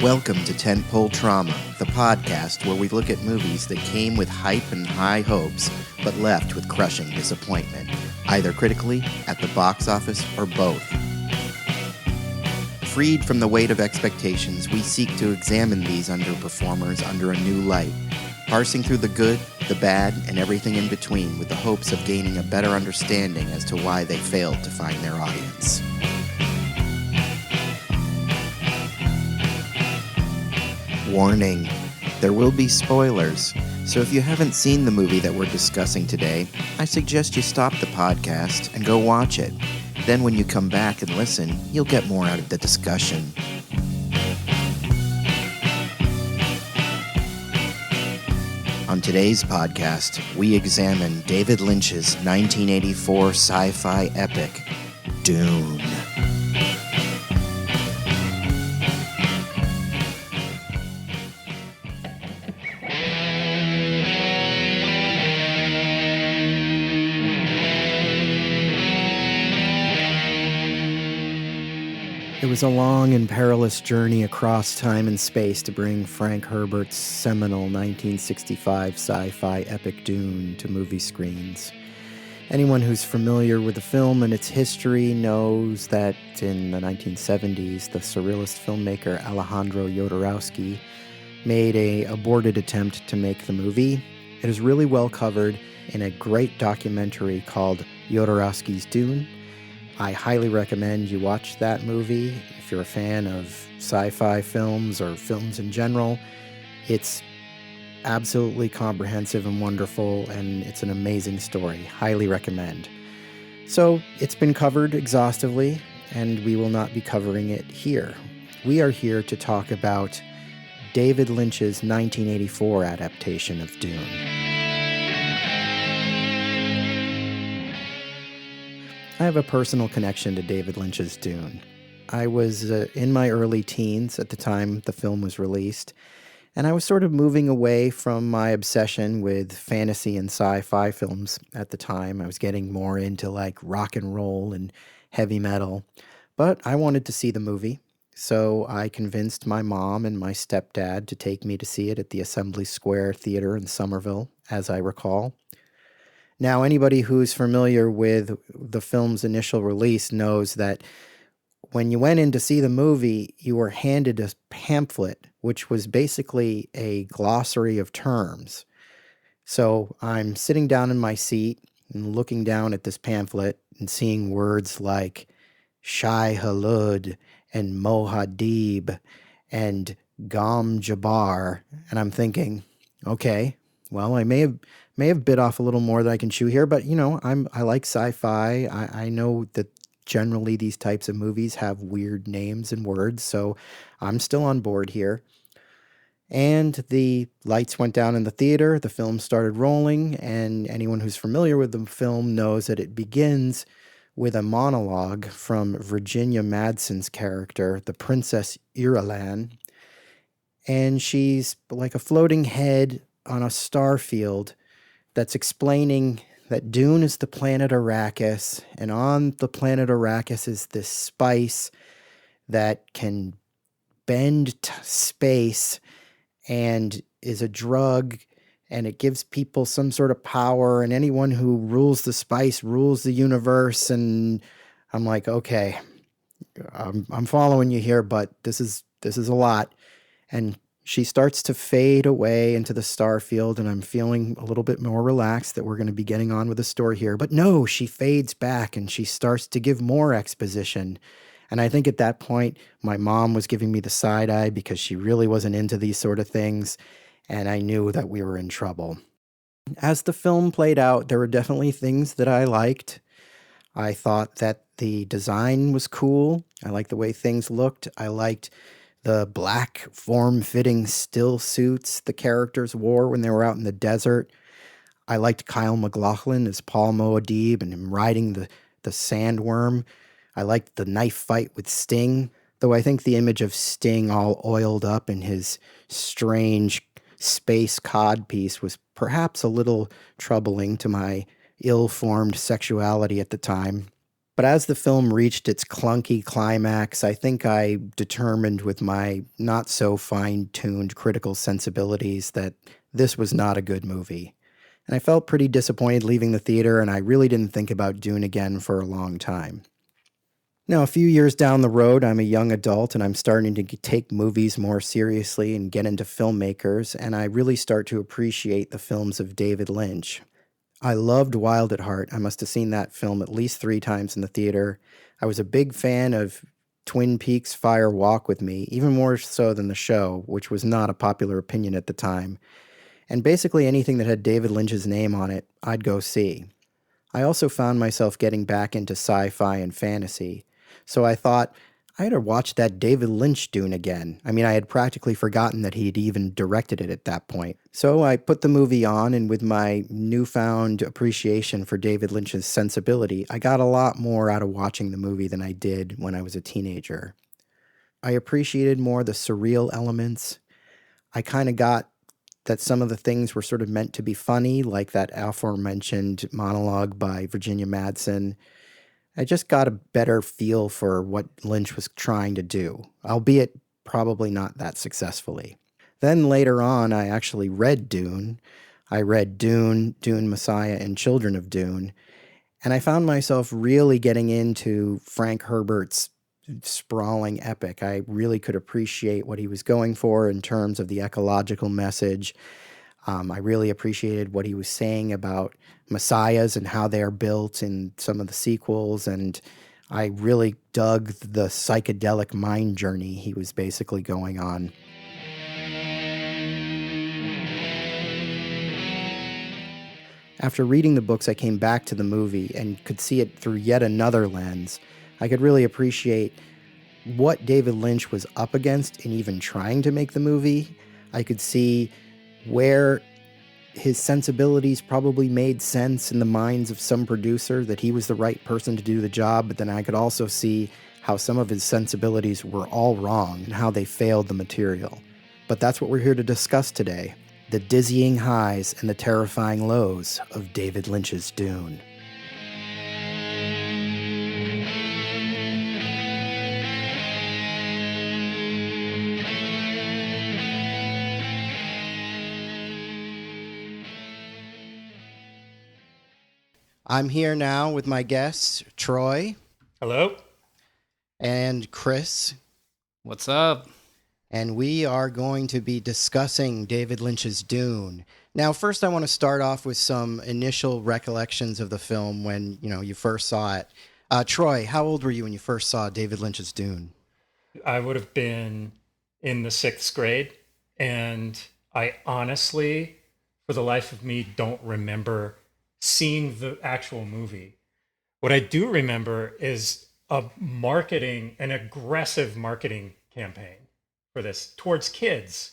Welcome to Tentpole Trauma, the podcast where we look at movies that came with hype and high hopes, but left with crushing disappointment, either critically, at the box office, or both. Freed from the weight of expectations, we seek to examine these underperformers under a new light, parsing through the good, the bad, and everything in between with the hopes of gaining a better understanding as to why they failed to find their audience. Warning, there will be spoilers, so if you haven't seen the movie that we're discussing today, I suggest you stop the podcast and go watch it. Then when you come back and listen, you'll get more out of the discussion. On today's podcast, we examine David Lynch's 1984 sci-fi epic, Dune. It was a long and perilous journey across time and space to bring Frank Herbert's seminal 1965 sci-fi epic Dune to movie screens. Anyone who's familiar with the film and its history knows that in the 1970s, the surrealist filmmaker Alejandro Jodorowsky made an aborted attempt to make the movie. It is really well covered in a great documentary called Jodorowsky's Dune. I highly recommend you watch that movie if you're a fan of sci-fi films or films in general. It's absolutely comprehensive and wonderful, and it's an amazing story. Highly recommend. So it's been covered exhaustively, and we will not be covering it here. We are here to talk about David Lynch's 1984 adaptation of Dune. I have a personal connection to David Lynch's Dune. I was in my early teens at the time the film was released, and I was sort of moving away from my obsession with fantasy and sci-fi films at the time. I was getting more into like rock and roll and heavy metal, but I wanted to see the movie, so I convinced my mom and my stepdad to take me to see it at the Assembly Square Theater in Somerville, as I recall. Now, anybody who's familiar with the film's initial release knows that when you went in to see the movie, you were handed a pamphlet, which was basically a glossary of terms. So I'm sitting down in my seat and looking down at this pamphlet and seeing words like Shai Hulud and Mohadib and Gom Jabbar, and I'm thinking, okay, well, I may have bit off a little more than I can chew here, but I like sci-fi. I know that generally these types of movies have weird names and words, so I'm still on board here. And the lights went down in the theater, the film started rolling, and anyone who's familiar with the film knows that it begins with a monologue from Virginia Madsen's character, the Princess Irulan, and she's like a floating head on a star field that's explaining that Dune is the planet Arrakis, and on the planet Arrakis is this spice that can bend space and is a drug, and it gives people some sort of power, and anyone who rules the spice rules the universe. And I'm like, okay, I'm following you here, but this is a lot. And she starts to fade away into the star field, and I'm feeling a little bit more relaxed that we're going to be getting on with the story here. But no, she fades back, and she starts to give more exposition. And I think at that point, my mom was giving me the side eye because she really wasn't into these sort of things, and I knew that we were in trouble. As the film played out, there were definitely things that I liked. I thought that the design was cool. I liked the way things looked. I liked the black, form-fitting still suits the characters wore when they were out in the desert. I liked Kyle MacLachlan as Paul Muad'Dib and him riding the sandworm. I liked the knife fight with Sting, though I think the image of Sting all oiled up in his strange space codpiece was perhaps a little troubling to my ill-formed sexuality at the time. But as the film reached its clunky climax, I think I determined with my not so fine tuned critical sensibilities that this was not a good movie. And I felt pretty disappointed leaving the theater, and I really didn't think about Dune again for a long time. Now, a few years down the road, I'm a young adult and I'm starting to take movies more seriously and get into filmmakers, and I really start to appreciate the films of David Lynch. I loved Wild at Heart. I must have seen that film at least 3 times in the theater. I was a big fan of Twin Peaks Fire Walk with Me, even more so than the show, which was not a popular opinion at the time. And basically anything that had David Lynch's name on it, I'd go see. I also found myself getting back into sci-fi and fantasy. So I thought, I had to watch that David Lynch Dune again. I mean, I had practically forgotten that he'd even directed it at that point. So I put the movie on, and with my newfound appreciation for David Lynch's sensibility, I got a lot more out of watching the movie than I did when I was a teenager. I appreciated more the surreal elements. I kind of got that some of the things were sort of meant to be funny, like that aforementioned monologue by Virginia Madsen. I just got a better feel for what Lynch was trying to do, albeit probably not that successfully. Then later on, I actually read Dune. I read Dune, Dune Messiah, and Children of Dune, and I found myself really getting into Frank Herbert's sprawling epic. I really could appreciate what he was going for in terms of the ecological message. I really appreciated what he was saying about messiahs and how they are built in some of the sequels, and I really dug the psychedelic mind journey he was basically going on. After reading the books, I came back to the movie and could see it through yet another lens. I could really appreciate what David Lynch was up against in even trying to make the movie. I could see where his sensibilities probably made sense in the minds of some producer, that he was the right person to do the job, but then I could also see how some of his sensibilities were all wrong and how they failed the material. But that's what we're here to discuss today: the dizzying highs and the terrifying lows of David Lynch's Dune. I'm here now with my guests, Troy. Hello. And Chris. What's up? And we are going to be discussing David Lynch's Dune. Now, first I want to start off with some initial recollections of the film when, you first saw it. Troy, how old were you when you first saw David Lynch's Dune? I would have been in the 6th grade, and I honestly, for the life of me, don't remember seeing the actual movie. What I do remember is an aggressive marketing campaign for this towards kids.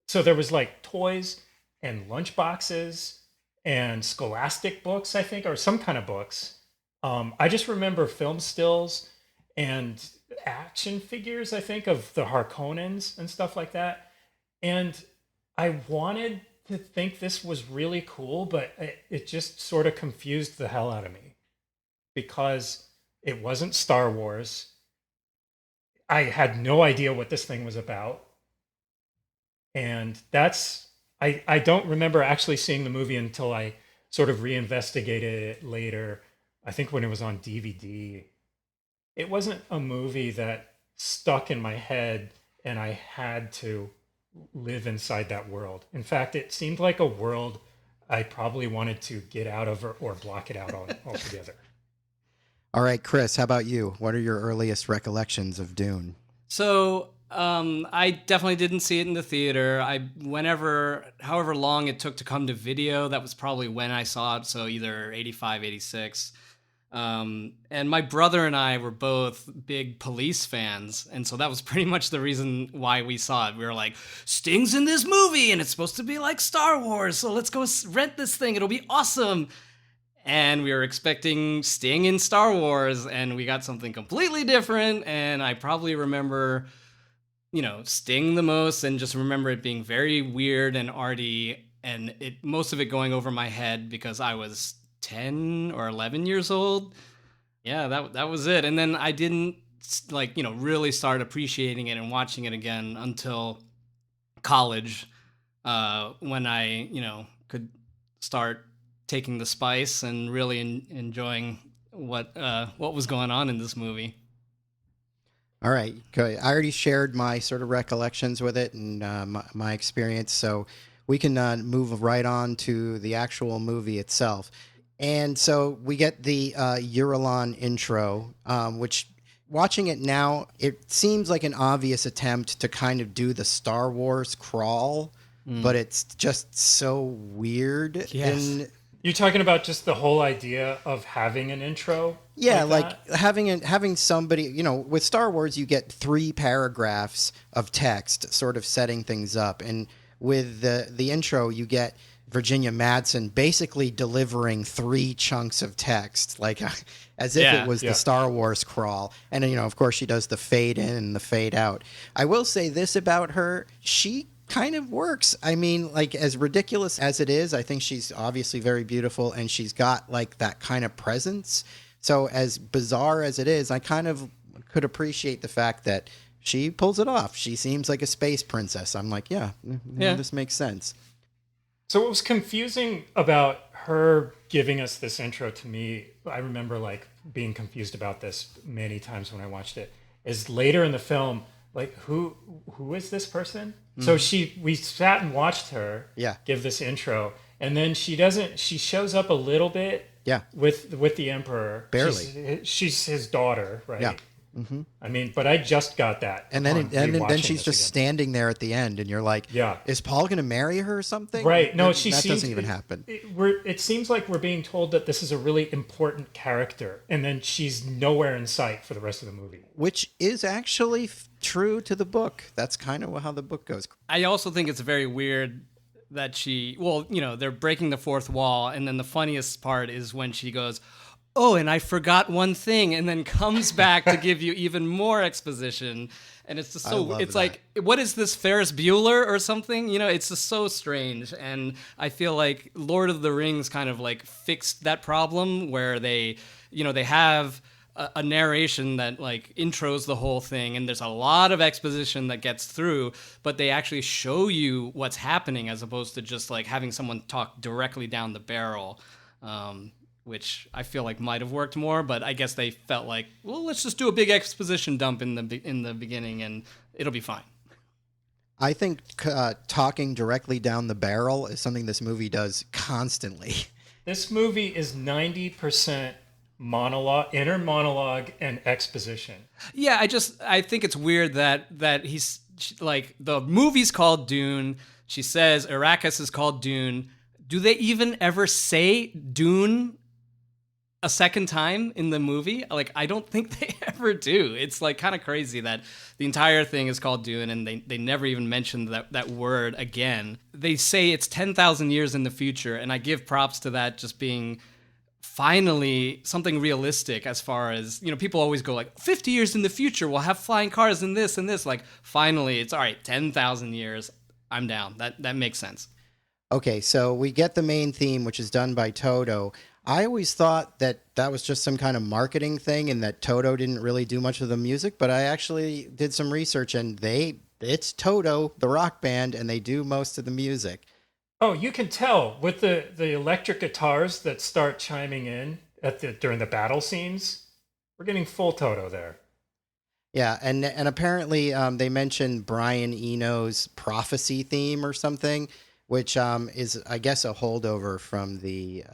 So there was like toys and lunch boxes and scholastic books, I think, or some kind of books. I just remember film stills and action figures, I think, of the Harkonnens and stuff like that. And I wanted to think this was really cool, but it just sort of confused the hell out of me because it wasn't Star Wars. I had no idea what this thing was about. And I don't remember actually seeing the movie until I sort of reinvestigated it later. I think when it was on DVD. It wasn't a movie that stuck in my head and I had to live inside that world. In fact, it seemed like a world I probably wanted to get out of or block it out altogether. All right, Chris, how about you? What are your earliest recollections of Dune? So, I definitely didn't see it in the theater. However long it took to come to video, that was probably when I saw it. So either 85, 86. And my brother and I were both big Police fans, and so that was pretty much the reason why we saw it. We were like, Sting's in this movie, and it's supposed to be like Star Wars, so let's go rent this thing, it'll be awesome. And we were expecting Sting in Star Wars, and we got something completely different, and I probably remember, Sting the most, and just remember it being very weird and arty, and most of it going over my head because I was 10 or 11 years old. Yeah, that was it. And then I didn't like, really start appreciating it and watching it again until college, when I, could start taking the spice and really enjoying what was going on in this movie. All right. Good. I already shared my sort of recollections with it and my experience, so we can move right on to the actual movie itself. And so we get the Eurolon intro, which, watching it now, it seems like an obvious attempt to kind of do the Star Wars crawl, but it's just so weird. Yes. You're talking about just the whole idea of having an intro? Yeah, like that? having somebody, with Star Wars, you get 3 paragraphs of text sort of setting things up. And with the intro, you get Virginia Madsen basically delivering 3 chunks of text, like as if it was the Star Wars crawl. And then, of course, she does the fade in and the fade out. I will say this about her. She kind of works. I mean, like, as ridiculous as it is, I think she's obviously very beautiful, and she's got like that kind of presence. So as bizarre as it is, I kind of could appreciate the fact that she pulls it off. She seems like a space princess. I'm like, yeah, this makes sense. So what was confusing about her giving us this intro to me, I remember like being confused about this many times when I watched it, is later in the film, like, who is this person? So we sat and watched her give this intro, and then she shows up a little bit with the Emperor. Barely. She's his daughter, right? Yeah. Mm-hmm. I mean, but I just got that. And then she's just standing there at the end, and you're like, is Paul going to marry her or something? Right. No, that doesn't even happen. It seems like we're being told that this is a really important character, and then she's nowhere in sight for the rest of the movie. Which is actually true to the book. That's kind of how the book goes. I also think it's very weird that they're breaking the fourth wall, and then the funniest part is when she goes, "Oh, and I forgot one thing," and then comes back to give you even more exposition. And it's just it's like, what is this, Ferris Bueller or something? It's just so strange. And I feel like Lord of the Rings kind of like fixed that problem, where they have a narration that like intros the whole thing, and there's a lot of exposition that gets through, but they actually show you what's happening as opposed to just like having someone talk directly down the barrel. Which I feel like might have worked more, but I guess they felt like, well, let's just do a big exposition dump in the beginning, and it'll be fine. I think talking directly down the barrel is something this movie does constantly. This movie is 90% monologue, inner monologue, and exposition. Yeah, I think it's weird that he's like, the movie's called Dune. She says Arrakis is called Dune. Do they even ever say Dune a second time in the movie? Like, I don't think they ever do. It's like kind of crazy that the entire thing is called Dune, and they never even mentioned that word again. They say it's 10,000 years in the future, and I give props to that just being finally something realistic, as far as, people always go like 50 years in the future, we'll have flying cars and this and this. Like, finally, it's all right, 10,000 years. I'm down. That makes sense. Okay, so we get the main theme, which is done by Toto. I always thought that was just some kind of marketing thing and that Toto didn't really do much of the music, but I actually did some research, and it's Toto, the rock band, and they do most of the music. Oh, you can tell with the electric guitars that start chiming in during the battle scenes. We're getting full Toto there. Yeah, and apparently they mentioned Brian Eno's Prophecy theme or something, which is, I guess, a holdover from the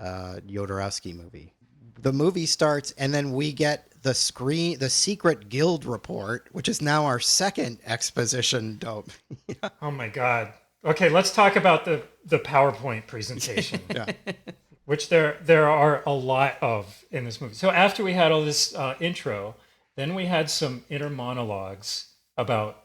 Jodorowsky movie. The movie starts, and then we get the secret guild report, which is now our second exposition dope. Oh my God. Okay, let's talk about the PowerPoint presentation, which there are a lot of in this movie. So after we had all this intro, then we had some inner monologues about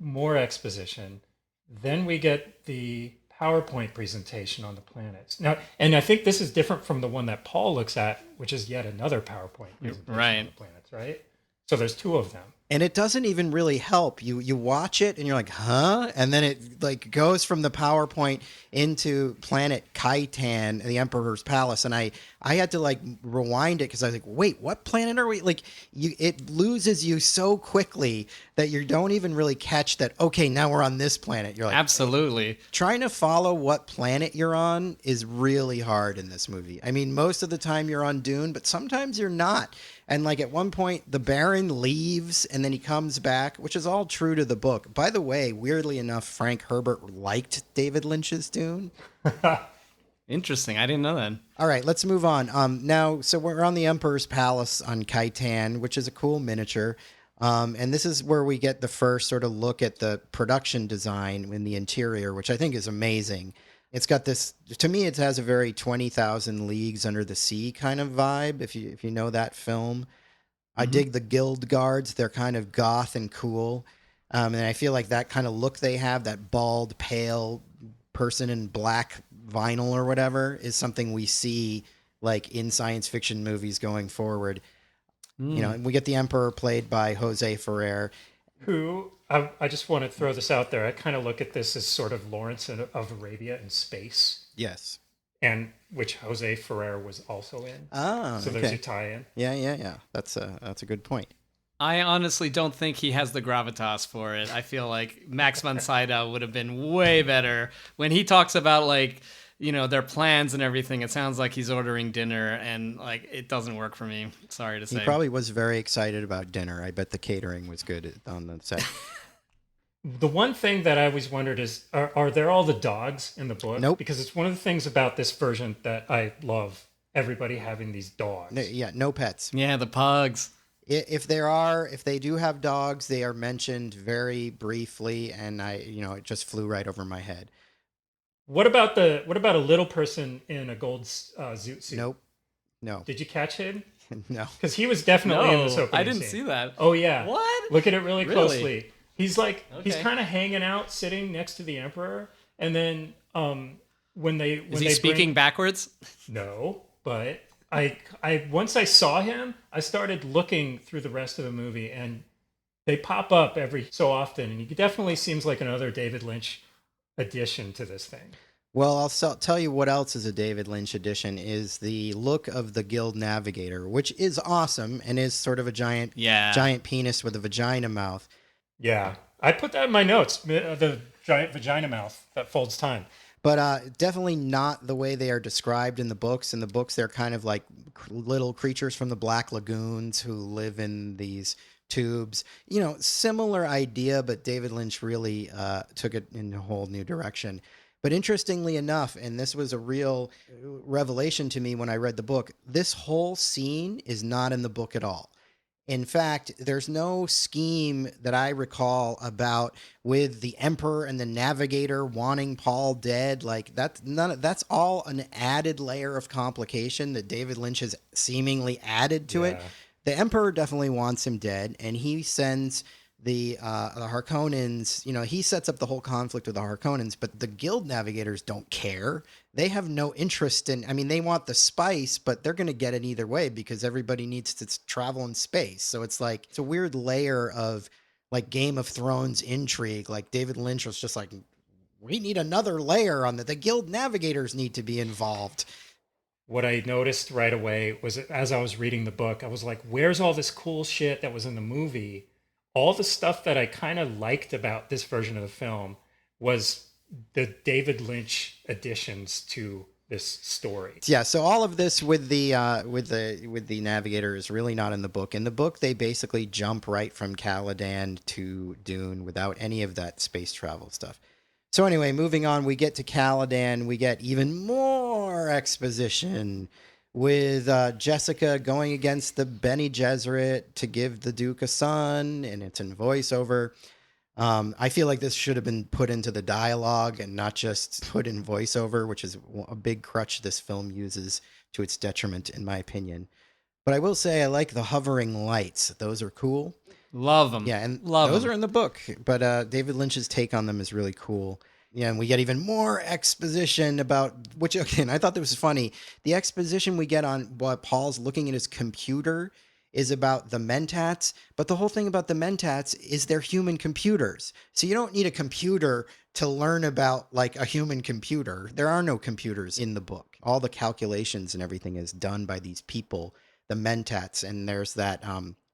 more exposition. Then we get the PowerPoint presentation on the planets. Now, and I think this is different from the one that Paul looks at, which is yet another PowerPoint presentation on the planets, right? So there's 2 of them. And it doesn't even really help. You watch it and you're like, huh? And then it like goes from the PowerPoint into planet Khitan, the Emperor's Palace. And I had to like rewind it because I was like, wait, what planet are we? Like it loses you so quickly that you don't even really catch that, okay, now we're on this planet. You're like, Absolutely. trying to follow what planet you're on is really hard in this movie. I mean, most of the time you're on Dune, but sometimes you're not. And like at one point, the Baron leaves and then he comes back, which is all true to the book. By the way, weirdly enough, Frank Herbert liked David Lynch's Dune. Interesting. I didn't know that. All right, let's move on. Now, so we're on the Emperor's Palace on Khitan, which is a cool miniature. And this is where we get the first sort of look at the production design in the interior, which I think is amazing. It's got this, to me, it has a very 20,000 Leagues Under the Sea kind of vibe, if you know that film. I dig the guild guards. They're kind of goth and cool. And I feel like that kind of look they have, that bald, pale person in black vinyl or whatever, is something we see like in science fiction movies going forward. You know, we get the Emperor played by Jose Ferrer. Who, I just want to throw this out there. I kind of look at this as sort of Lawrence of Arabia in space, Yes. and which Jose Ferrer was also in. Oh, So there's a tie-in. Yeah. That's a good point. I honestly don't think he has the gravitas for it. I feel like Max von Sydow would have been way better. When he talks about like, you know, their plans and everything, it sounds like he's ordering dinner, and like it doesn't work for me. Sorry to say. He probably was very excited about dinner. I bet the catering was good on the set. The one thing that I always wondered is, are there all the dogs in the book? Nope. Because it's one of the things about this version that I love. Everybody having these dogs. No pets. Yeah, the pugs. If they do have dogs, they are mentioned very briefly, and it just flew right over my head. What about a little person in a gold zoot suit? Nope. No. Did you catch him? No. Because he was definitely in this opening I didn't scene. see that. Oh yeah. What? Look at it really Really? closely. He's like he's Okay. kind of hanging out, sitting next to the Emperor, and then when they Is he speaking backwards? No, but I once I saw him, I started looking through the rest of the movie, and they pop up every so often, and he definitely seems like another David Lynch addition to this thing. Well, I'll tell you what else is a David Lynch edition is the look of the Guild Navigator, which is awesome and is sort of a giant penis with a vagina mouth. Yeah, I put that in my notes. The giant vagina mouth that folds time. But definitely not the way they are described in the books. In the books, they're kind of like little creatures from the Black Lagoons who live in these tubes. You know, similar idea, but David Lynch really took it in a whole new direction. But interestingly enough, and this was a real revelation to me when I read the book, this whole scene is not in the book at all. In fact, there's no scheme that I recall about with the Emperor and the Navigator wanting Paul dead. Like that's all an added layer of complication that David Lynch has seemingly added to it. The Emperor definitely wants him dead, and he sends the Harkonnens, you know, he sets up the whole conflict with the Harkonnens, but the Guild Navigators don't care. They have no interest in, I mean, they want the spice, but they're going to get it either way because everybody needs to travel in space. So it's like, it's a weird layer of like Game of Thrones intrigue. Like David Lynch was just like, we need another layer on that. The Guild Navigators need to be involved. What I noticed right away was as I was reading the book, I was like, where's all this cool shit that was in the movie? All the stuff that I kind of liked about this version of the film was the David Lynch additions to this story. Yeah, so all of this with the Navigator is really not in the book. In the book, they basically jump right from Caladan to Dune without any of that space travel stuff. So anyway, moving on, we get to Caladan. We get even more exposition with Jessica going against the Bene Gesserit to give the Duke a son, and it's in voiceover. I feel like this should have been put into the dialogue and not just put in voiceover, which is a big crutch this film uses to its detriment, in my opinion. But I will say I like the hovering lights. Those are cool. Love them. Yeah, and Love those them. are in the book, but David Lynch's take on them is really cool. Yeah, and we get even more exposition about, which, again, I thought that was funny. The exposition we get on what Paul's looking at his computer is about the Mentats, but the whole thing about the Mentats is they're human computers. So you don't need a computer to learn about like a human computer. There are no computers in the book. All the calculations and everything is done by these people, the Mentats. And there's that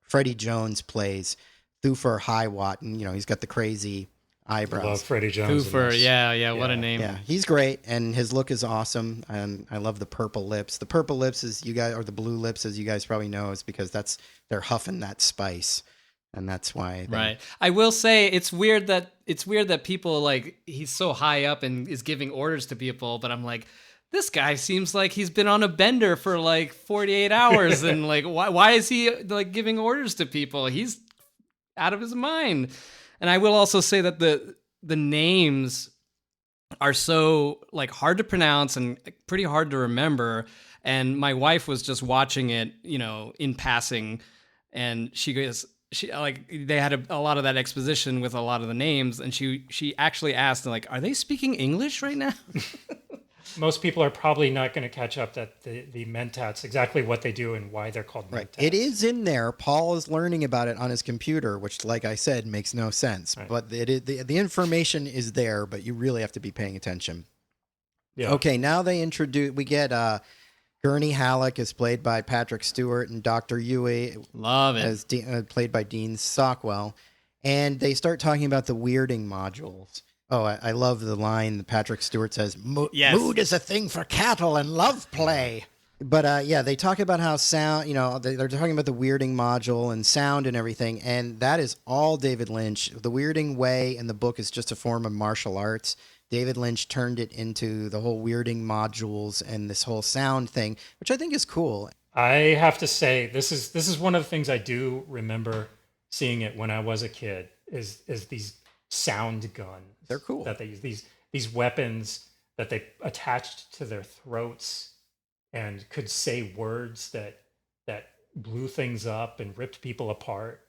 Freddie Jones plays Thufir Highwatt, and he's got the crazy eyebrows. I love Freddie Jones. Thufir, yeah, what a name. Yeah, he's great, and his look is awesome, and I love the purple lips. The purple lips, as you guys, or the blue lips, as you guys probably know, is because they're huffing that spice, and that's why. Right. I will say it's weird that people like he's so high up and is giving orders to people, but I'm like, this guy seems like he's been on a bender for like 48 hours, and like why is he like giving orders to people? He's out of his mind. And I will also say that the names are so like hard to pronounce and pretty hard to remember. And my wife was just watching it, in passing, and she they had a lot of that exposition with a lot of the names, and she actually asked like, "Are they speaking English right now?" Most people are probably not going to catch up that the Mentats, exactly what they do and why they're called Mentats. Right. It is in there. Paul is learning about it on his computer, which, like I said, makes no sense. Right. But the information is there, but you really have to be paying attention. Yeah. Okay, now we get Gurney Halleck is played by Patrick Stewart, and Dr. Yui love it as played by Dean Stockwell. And they start talking about the weirding modules. Oh, I love the line that Patrick Stewart says, yes. Mood is a thing for cattle and love play. But they talk about how sound, they're talking about the weirding module and sound and everything. And that is all David Lynch. The weirding way in the book is just a form of martial arts. David Lynch turned it into the whole weirding modules and this whole sound thing, which I think is cool. I have to say, this is one of the things I do remember seeing it when I was a kid is these sound guns. They're cool. That they use these weapons that they attached to their throats and could say words that blew things up and ripped people apart.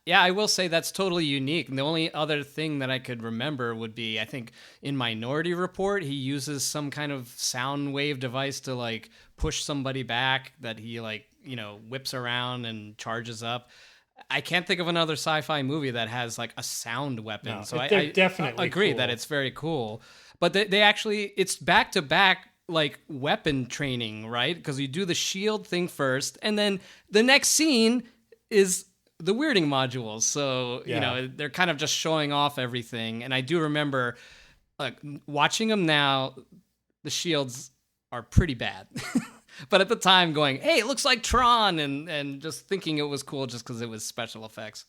Yeah, I will say that's totally unique. And the only other thing that I could remember would be, I think in Minority Report, he uses some kind of sound wave device to like push somebody back that he like, whips around and charges up. I can't think of another sci-fi movie that has like a sound weapon. No, so I definitely agree cool. that it's very cool. But they actually, it's back to back like weapon training, right? Because you do the shield thing first, and then the next scene is the weirding modules. So, they're kind of just showing off everything. And I do remember like watching them now, the shields are pretty bad. But at the time going, hey, it looks like Tron, and just thinking it was cool just because it was special effects.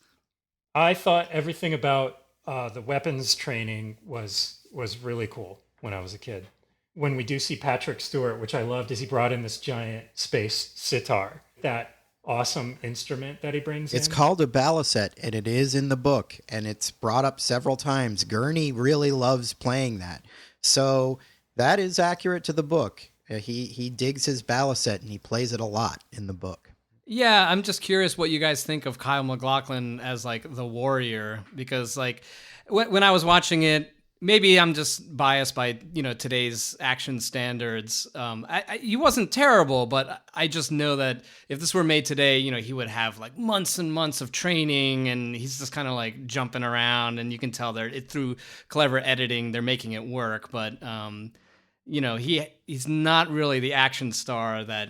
I thought everything about the weapons training was really cool when I was a kid. When we do see Patrick Stewart, which I loved, is he brought in this giant space sitar, that awesome instrument that he brings in. It's called a baliset, and it is in the book, and it's brought up several times. Gurney really loves playing that. So that is accurate to the book. He digs his baliset, and he plays it a lot in the book. Yeah, I'm just curious what you guys think of Kyle MacLachlan as like the warrior, because like when I was watching it, maybe I'm just biased by today's action standards. He wasn't terrible, but I just know that if this were made today, he would have like months and months of training, and he's just kind of like jumping around, and you can tell through clever editing they're making it work, but he's not really the action star that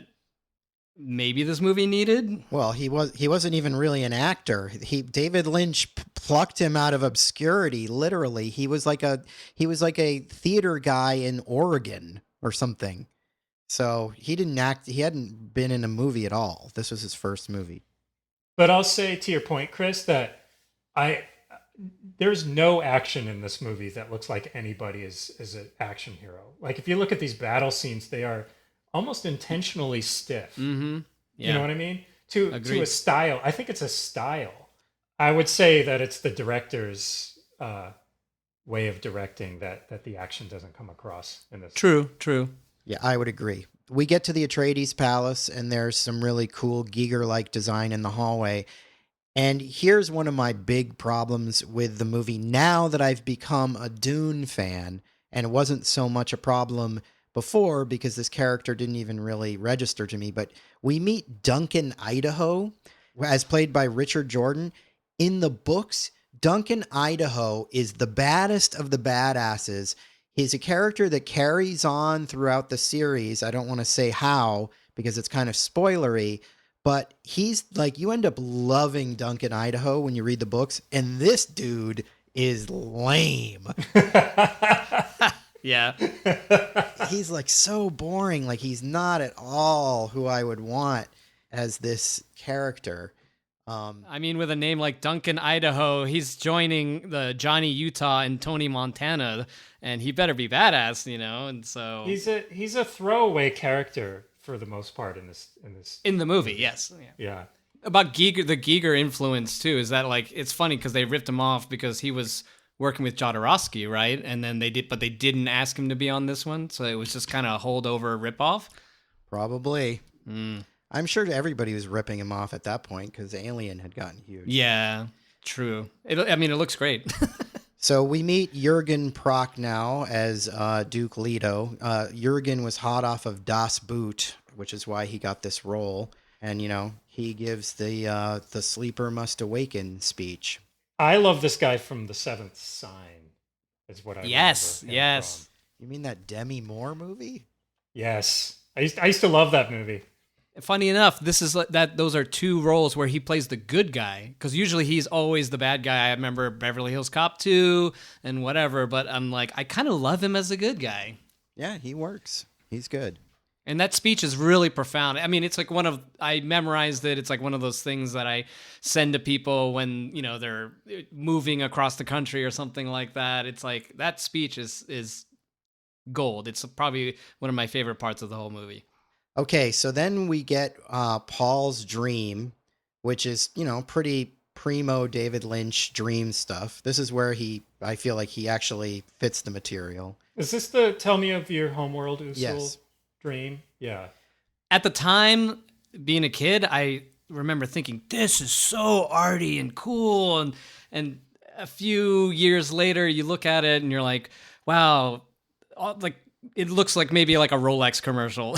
maybe this movie needed. Well, he wasn't even really an actor. David Lynch plucked him out of obscurity, literally. He was like a theater guy in Oregon or something. So he didn't act. He hadn't been in a movie at all. This was his first movie. But I'll say to your point, Chris, that there's no action in this movie that looks like anybody is an action hero. Like if you look at these battle scenes, they are almost intentionally stiff. Mm-hmm. Yeah. You know what I mean? To a style. I think it's a style. I would say that it's the director's way of directing that the action doesn't come across in this. True. Yeah, I would agree. We get to the Atreides Palace, and there's some really cool Giger-like design in the hallway. And here's one of my big problems with the movie now that I've become a Dune fan, and it wasn't so much a problem before because this character didn't even really register to me. But we meet Duncan Idaho, as played by Richard Jordan. In the books, Duncan Idaho is the baddest of the badasses. He's a character that carries on throughout the series. I don't want to say how because it's kind of spoilery, but he's like, you end up loving Duncan Idaho when you read the books, and this dude is lame. Yeah. He's like so boring. Like he's not at all who I would want as this character. I mean, with a name like Duncan Idaho, he's joining the Johnny Utah and Tony Montana, and he better be badass, you know. And so he's a throwaway character for the most part in this in the movie, yes, yeah. About Giger, the Giger influence too, is that like it's funny because they ripped him off because he was working with Jodorowsky, right? And then they didn't ask him to be on this one, so it was just kind of a holdover ripoff. Probably. I'm sure everybody was ripping him off at that point because Alien had gotten huge. Yeah, true. It looks great. So we meet Jürgen Prochnow as Duke Leto. Jürgen was hot off of Das Boot, which is why he got this role. And, you know, he gives the sleeper must awaken speech. I love this guy from The Seventh Sign, is what I yes. remember him from. You mean that Demi Moore movie? Yes. I used to love that movie. Funny enough, this is that those are two roles where he plays the good guy, because usually he's always the bad guy. I remember Beverly Hills Cop 2 and whatever, but I'm like, I kind of love him as a good guy. Yeah, he works. He's good. And that speech is really profound. I mean, it's like I memorized it. It's like one of those things that I send to people when, you know, they're moving across the country or something like that. It's like that speech is gold. It's probably one of my favorite parts of the whole movie. Okay, so then we get Paul's dream, which is, you know, pretty primo David Lynch dream stuff. This is where I feel like he actually fits the material. Is this the Tell Me of Your Homeworld Usul Yes. dream? Yeah. At the time, being a kid, I remember thinking, this is so arty and cool. And a few years later, you look at it and you're like, wow, like it looks like maybe like a Rolex commercial.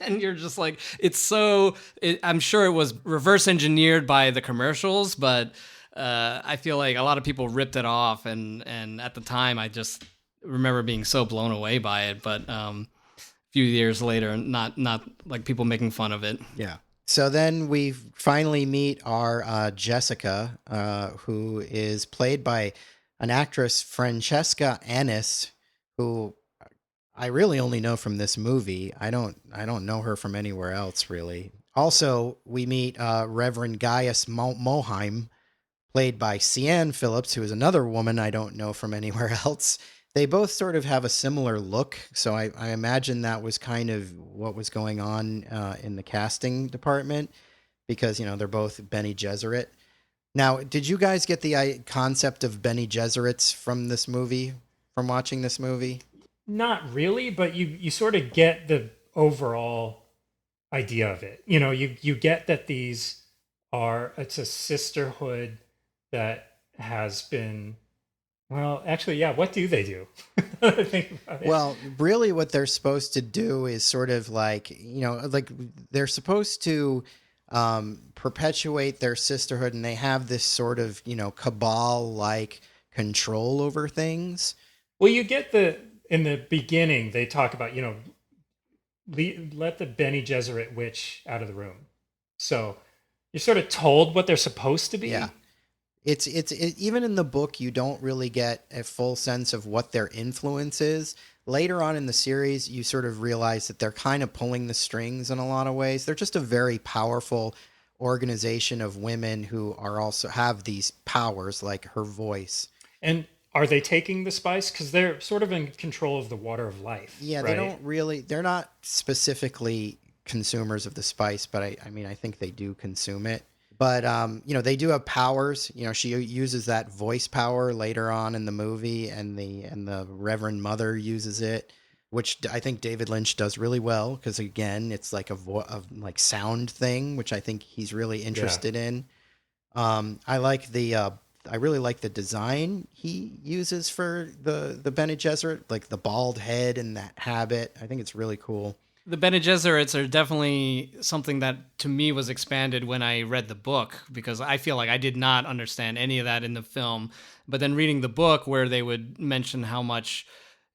And you're just like, I'm sure it was reverse engineered by the commercials, but I feel like a lot of people ripped it off. And at the time, I just remember being so blown away by it. But a few years later, not like people making fun of it. Yeah. So then we finally meet our Jessica, who is played by an actress, Francesca Annis, who I really only know from this movie. I don't know her from anywhere else, really. Also, we meet Reverend Gaius Moheim, played by Sian Phillips, who is another woman I don't know from anywhere else. They both sort of have a similar look, so I imagine that was kind of what was going on in the casting department, because, you know, they're both Bene Gesserit. Now, did you guys get the concept of Bene Gesserits from this movie, from watching this movie? Not really, but you sort of get the overall idea of it. You know, you get that it's a sisterhood that has been, well, actually, yeah, what do they do? Think about it. Well, really what they're supposed to do is sort of like, you know, like they're supposed to perpetuate their sisterhood, and they have this sort of, you know, cabal-like control over things. Well, you get in the beginning, they talk about, you know, let the Bene Gesserit witch out of the room. So you're sort of told what they're supposed to be. Yeah. It's even in the book, you don't really get a full sense of what their influence is. Later on in the series, you sort of realize that they're kind of pulling the strings in a lot of ways. They're just a very powerful organization of women who are also have these powers, like her voice. And are they taking the spice? Because they're sort of in control of the water of life. Yeah, right? they're not specifically consumers of the spice, but I mean, I think they do consume it. But, you know, they do have powers. You know, she uses that voice power later on in the movie, and the Reverend Mother uses it, which I think David Lynch does really well, because, again, it's like a like sound thing, which I think he's really interested in. I really like the design he uses for the Bene Gesserit, like the bald head and that habit. I think it's really cool. The Bene Gesserits are definitely something that to me was expanded when I read the book, because I feel like I did not understand any of that in the film. But then reading the book, where they would mention how much,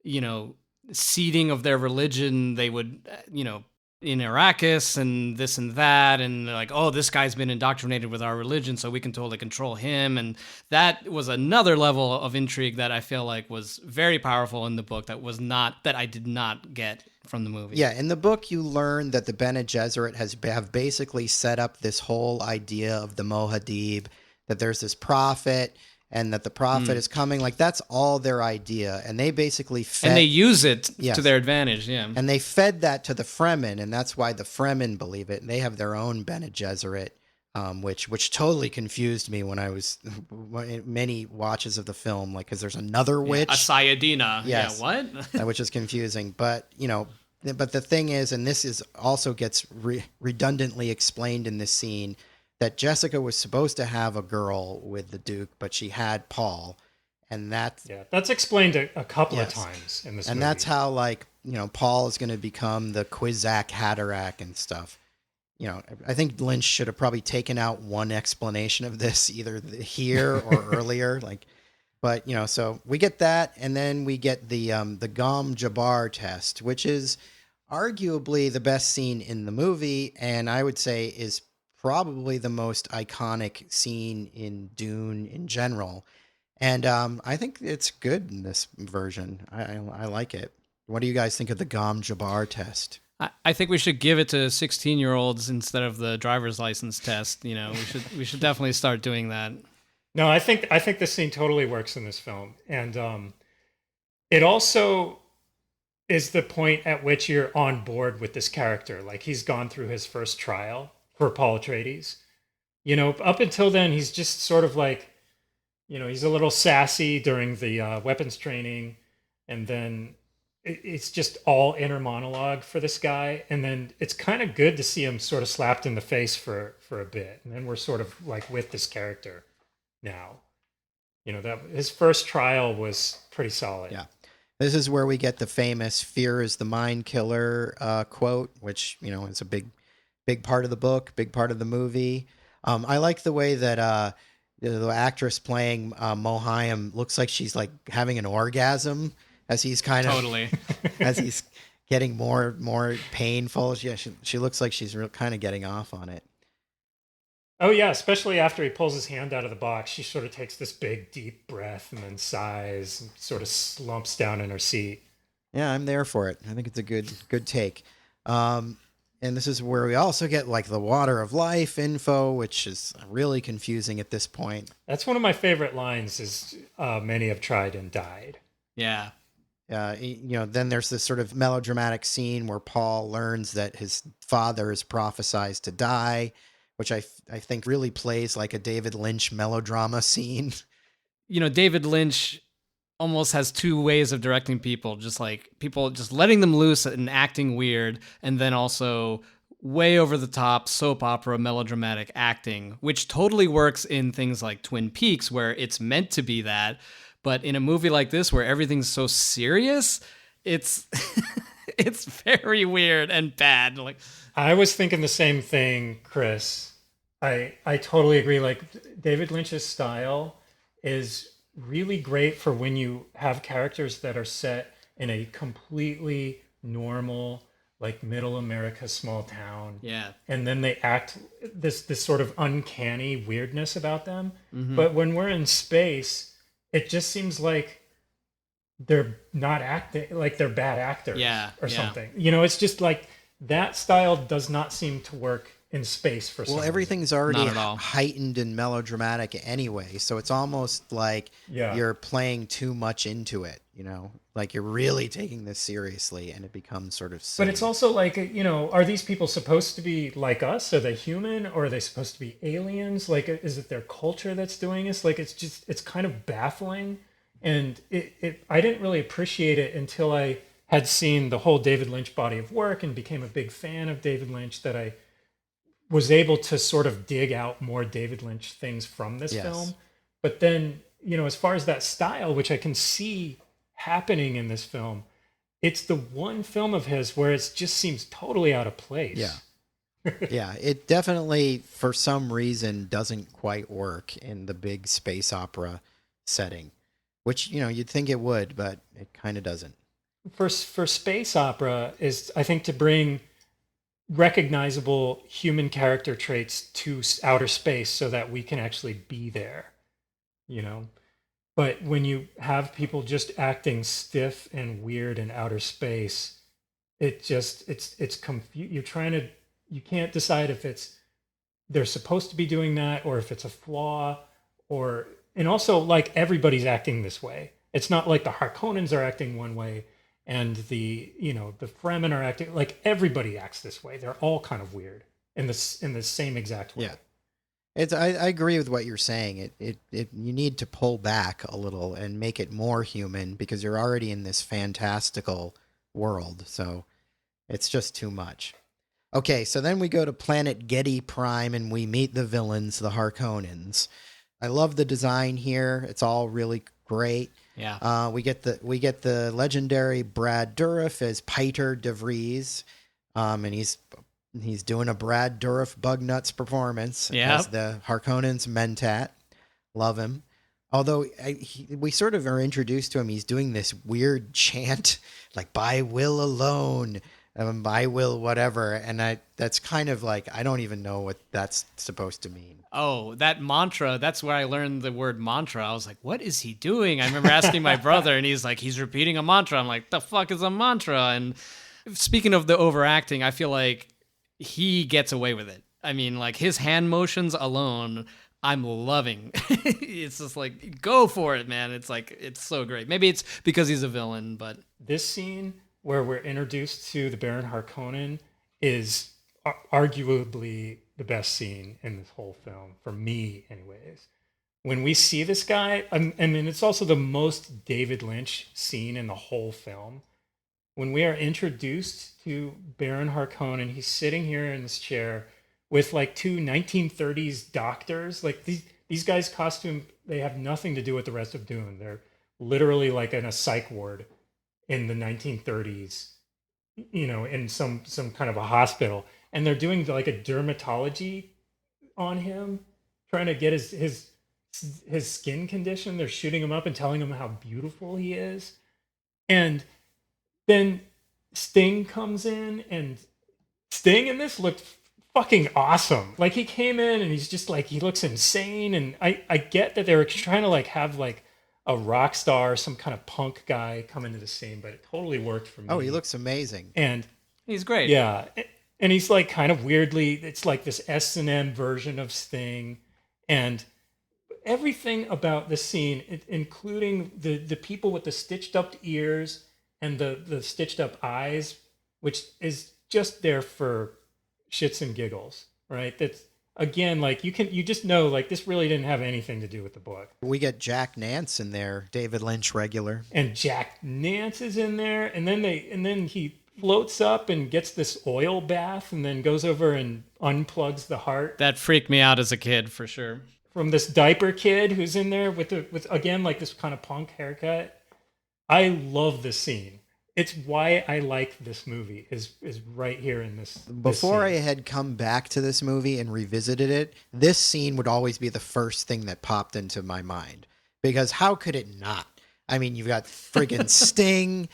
you know, seeding of their religion they would, in Arrakis and this and that, and they're like, oh, this guy's been indoctrinated with our religion, so we can totally control him. And that was another level of intrigue that I feel like was very powerful in the book that I did not get from the movie. Yeah, in the book, you learn that the Bene Gesserit have basically set up this whole idea of the Mohadib, that there's this prophet, and that the prophet is coming. Like, that's all their idea. And they basically fed... And they use it to their advantage, yeah. And they fed that to the Fremen, and that's why the Fremen believe it. And they have their own Bene Gesserit, which totally confused me when I was... many watches of the film, like, because there's another witch. A Sayadina. Yes, Yeah, what? which is confusing. But, but the thing is, and this is also gets redundantly explained in this scene, that Jessica was supposed to have a girl with the Duke, but she had Paul, and that's explained a couple of times in this movie. And that's how, like, Paul is going to become the Kwisatz Haderach and stuff. I think Lynch should have probably taken out one explanation of this either here or earlier, but so we get that, and then we get the Gom Jabbar test, which is arguably the best scene in the movie, and I would say is probably the most iconic scene in Dune in general. And I think it's good in this version. I like it. What do you guys think of the Gom Jabbar test? I think we should give it to 16-year-olds instead of the driver's license test. We should definitely start doing that. No, I think this scene totally works in this film. And it also is the point at which you're on board with this character. Like, he's gone through his first trial for Paul Atreides. Up until then, he's just sort of like, he's a little sassy during the weapons training, and then it's just all inner monologue for this guy. And then it's kind of good to see him sort of slapped in the face for a bit. And then we're sort of like with this character now. That his first trial was pretty solid. Yeah. This is where we get the famous "fear is the mind killer" quote, which, is a big part of the book, big part of the movie. I like the way that the actress playing Mohiam looks like she's like having an orgasm as he's kind of totally as he's getting more painful. Yeah, she looks like she's kind of getting off on it. Oh yeah, especially after he pulls his hand out of the box, she sort of takes this big deep breath and then sighs and sort of slumps down in her seat. Yeah, I'm there for it. I think it's a good take. And this is where we also get like the water of life info, which is really confusing at this point. That's one of my favorite lines is many have tried and died. Yeah. Then there's this sort of melodramatic scene where Paul learns that his father is prophesized to die, which I think really plays like a David Lynch melodrama scene. David Lynch almost has two ways of directing people, just like people just letting them loose and acting weird, and then also way over the top soap opera melodramatic acting, which totally works in things like Twin Peaks, where it's meant to be that. But in a movie like this, where everything's so serious, it's it's very weird and bad. Like, I was thinking the same thing, Chris. I totally agree. Like, David Lynch's style is really great for when you have characters that are set in a completely normal, like, middle America small town. Yeah. And then they act this sort of uncanny weirdness about them. Mm-hmm. But when we're in space, it just seems like they're not acting, like they're bad actors or something. It's just like that style does not seem to work in space for some reason. Everything's already heightened and melodramatic anyway, so it's almost like you're playing too much into it, like you're really taking this seriously, and it becomes sort of silly. But it's also like, are these people supposed to be like us? Are they human, or are they supposed to be aliens? Like, is it their culture that's doing this? Like, it's kind of baffling, and I didn't really appreciate it until I had seen the whole David Lynch body of work and became a big fan of David Lynch, that I was able to sort of dig out more David Lynch things from this film. But then, as far as that style, which I can see happening in this film, it's the one film of his where it just seems totally out of place. Yeah. Yeah, it definitely, for some reason, doesn't quite work in the big space opera setting, which, you'd think it would, but it kind of doesn't. For space opera is, I think, to bring recognizable human character traits to outer space so that we can actually be there, you know? But when you have people just acting stiff and weird in outer space, it's confused. You can't decide if they're supposed to be doing that or if it's a flaw, and also, like, everybody's acting this way. It's not like the Harkonnens are acting one way and the Fremen are acting, like, everybody acts this way. They're all kind of weird in the same exact way. Yeah. I agree with what you're saying. You need to pull back a little and make it more human because you're already in this fantastical world. So it's just too much. Okay, so then we go to planet Getty Prime and we meet the villains, the Harkonnens. I love the design here. It's all really great. Yeah. We get the legendary Brad Dourif as Piter de Vries, and he's doing a Brad Dourif Bugnuts performance as the Harkonnens Mentat. Love him. Although we sort of are introduced to him, he's doing this weird chant like "by will alone." By will whatever, and that's kind of like, I don't even know what that's supposed to mean. Oh, that mantra, that's where I learned the word mantra. I was like, what is he doing? I remember asking my brother, and he's like, he's repeating a mantra. I'm like, the fuck is a mantra? And speaking of the overacting, I feel like he gets away with it. I mean, like, his hand motions alone, I'm loving. It's just like, go for it, man. It's like, it's so great. Maybe it's because he's a villain, but this scene where we're introduced to the Baron Harkonnen is arguably the best scene in this whole film, for me anyways. When we see this guy, I mean, it's also the most David Lynch scene in the whole film. When we are introduced to Baron Harkonnen, he's sitting here in this chair with like two 1930s doctors. Like, these guys' costume, they have nothing to do with the rest of Dune. They're literally like in a psych ward in the 1930s, in some kind of a hospital, and they're doing like a dermatology on him, trying to get his skin condition. They're shooting him up and telling him how beautiful he is, and then Sting comes in, and Sting in this looked fucking awesome. Like, he came in and he's just like, he looks insane, and I get that they were trying to like have like a rock star, some kind of punk guy come into the scene, but it totally worked for me. Oh, he looks amazing. And he's great. Yeah. And he's like kind of weirdly, it's like this S&M version of Sting. And everything about the scene, including the people with the stitched up ears and the stitched up eyes, which is just there for shits and giggles, right? That's, again, like, you just know, like, this really didn't have anything to do with the book. We get Jack Nance in there, David Lynch regular, and Jack Nance is in there, and then he floats up and gets this oil bath, and then goes over and unplugs the heart. That freaked me out as a kid, for sure. From this diaper kid who's in there with again, like, this kind of punk haircut. I love this scene. It's why I like this movie, is right here in this. Before I had come back to this movie and revisited it, this scene would always be the first thing that popped into my mind. Because how could it not? I mean, you've got friggin' Sting.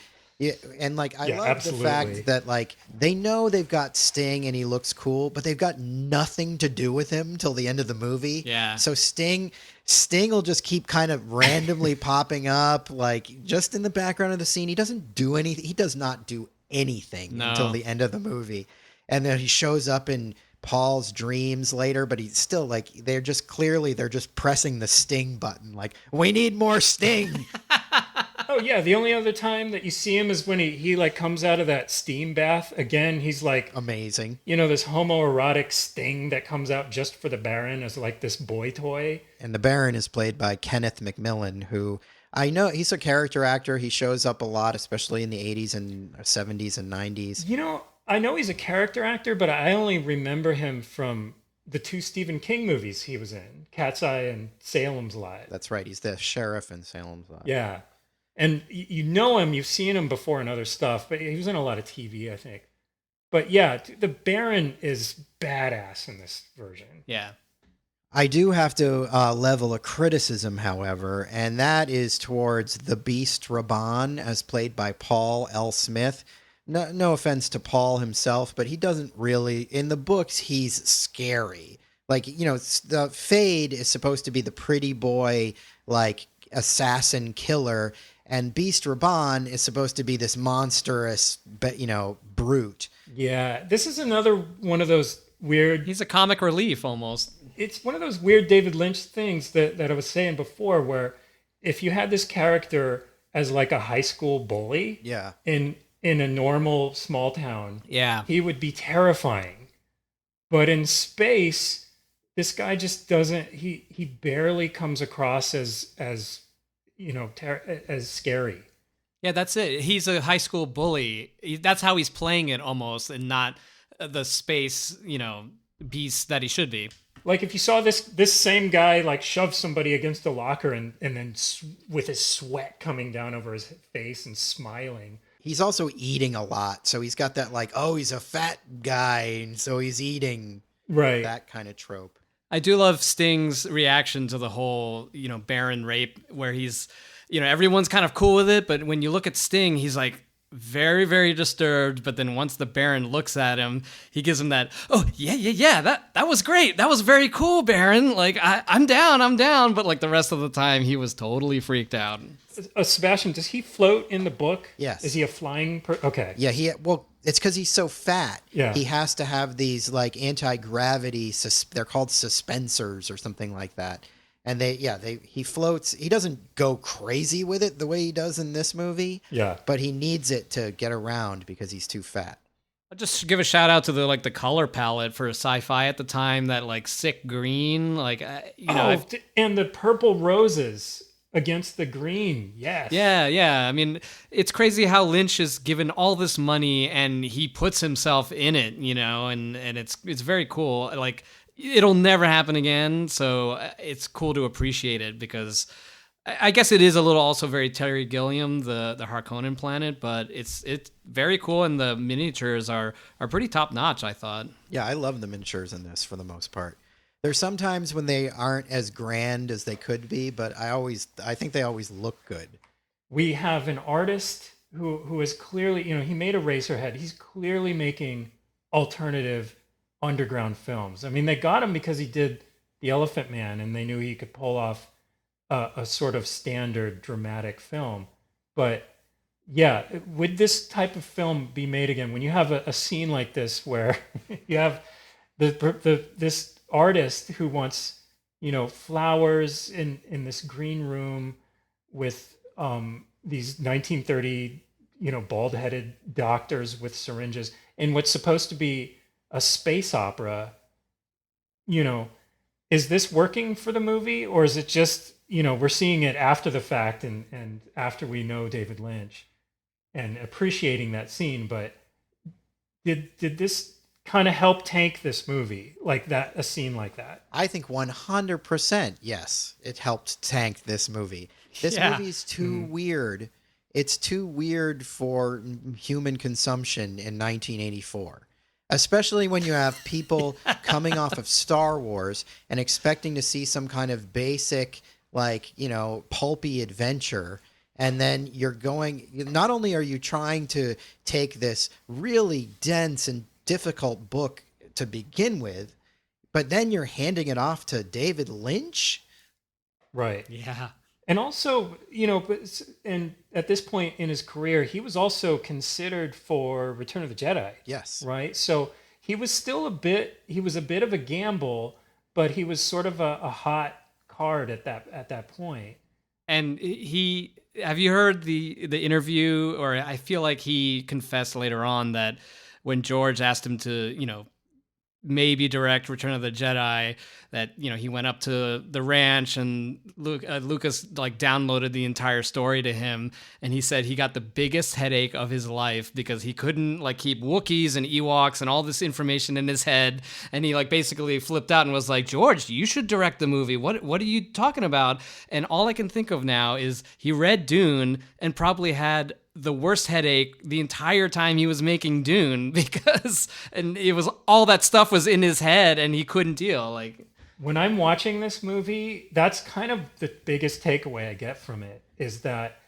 And like, I love absolutely. the fact that like they know they've got Sting and he looks cool, but they've got nothing to do with him till the end of the movie. Yeah. So Sting will just keep kind of randomly popping up, like just in the background of the scene. He doesn't do anything. He does not do anything until the end of the movie. And then he shows up in Paul's dreams later, but he's still like, they're just pressing the Sting button. Like, we need more Sting. Oh yeah, the only other time that you see him is when he like comes out of that steam bath. Again, he's like amazing. This homoerotic Sting that comes out just for the Baron as like this boy toy. And the Baron is played by Kenneth McMillan, who I know he's a character actor. He shows up a lot, especially in the 80s and 70s and 90s. I know he's a character actor, but I only remember him from the two Stephen King movies he was in, Cat's Eye and Salem's Lot. That's right. He's the sheriff in Salem's Lot. Yeah. And you know him, you've seen him before in other stuff, but he was in a lot of TV, I think. But yeah, the Baron is badass in this version. Yeah. I do have to level a criticism, however, and that is towards the Beast Raban, as played by Paul L. Smith. No offense to Paul himself, but he doesn't really. In the books, he's scary. Like, the Fade is supposed to be the pretty boy, like, assassin killer, and Beast Raban is supposed to be this monstrous, brute. Yeah, this is another one of those weird. He's a comic relief almost. It's one of those weird David Lynch things that I was saying before, where if you had this character as like a high school bully, Yeah. in a normal small town, Yeah. he would be terrifying. But in space, this guy just doesn't. He barely comes across as as scary. Yeah, that's it. He's a high school bully. That's how he's playing it almost, and not the space, beast that he should be. Like if you saw this same guy like shove somebody against a locker and then with his sweat coming down over his face and smiling. He's also eating a lot, so he's got that he's a fat guy, and so he's eating. Right. That kind of trope. I do love Sting's reaction to the whole, Baron rape, where he's, everyone's kind of cool with it, but when you look at Sting, he's like very, very disturbed. But then once the Baron looks at him, he gives him that, oh, yeah, that was great. That was very cool, Baron. Like, I'm down. But like the rest of the time, he was totally freaked out. Sebastian, does he float in the book? Yes. Is he a flying okay. Yeah, it's because he's so fat. Yeah. He has to have these like anti-gravity, they're called suspensors or something like that. And he floats. He doesn't go crazy with it the way he does in this movie. Yeah. But he needs it to get around because he's too fat. I'll just give a shout out to the color palette for sci-fi at the time, that like sick green, and the purple roses against the green. Yes. Yeah. I mean, it's crazy how Lynch is given all this money and he puts himself in it, and it's very cool. Like, it'll never happen again, so it's cool to appreciate it, because I guess it is a little also very Terry Gilliam, the Harkonnen planet, but it's very cool, and the miniatures are pretty top notch, I thought. Yeah, I love the miniatures in this for the most part. There's sometimes when they aren't as grand as they could be, but I think they always look good. We have an artist who is clearly, he made Eraserhead. He's clearly making alternative underground films. I mean, they got him because he did The Elephant Man, and they knew he could pull off a sort of standard dramatic film. But yeah, would this type of film be made again? When you have a scene like this where you have this artist who wants, flowers in this green room with these 1930, bald-headed doctors with syringes, in what's supposed to be a space opera, is this working for the movie, or is it just, we're seeing it after the fact and after we know David Lynch and appreciating that scene? But did this kind of help tank this movie, like that, a scene like that? I think 100% yes, it helped tank this movie. This movie's too weird. It's too weird for human consumption in 1984. Especially when you have people coming off of Star Wars and expecting to see some kind of basic, pulpy adventure. And then not only are you trying to take this really dense and difficult book to begin with, but then you're handing it off to David Lynch. Right. Yeah. And also, and at this point in his career, he was also considered for Return of the Jedi. Yes. Right. So he was still a bit of a gamble, but he was sort of a hot card at that point. And have you heard the interview, or I feel like he confessed later on that when George asked him to, maybe direct Return of the Jedi, that, you know, he went up to the ranch and Lucas like downloaded the entire story to him, and he said he got the biggest headache of his life because he couldn't like keep Wookiees and Ewoks and all this information in his head, and he like basically flipped out and was like, George, you should direct the movie. What are you talking about? And all I can think of now is he read Dune and probably had the worst headache the entire time he was making Dune, because and it was all that stuff was in his head and he couldn't deal. Like, when I'm watching this movie, that's kind of the biggest takeaway I get from it, is that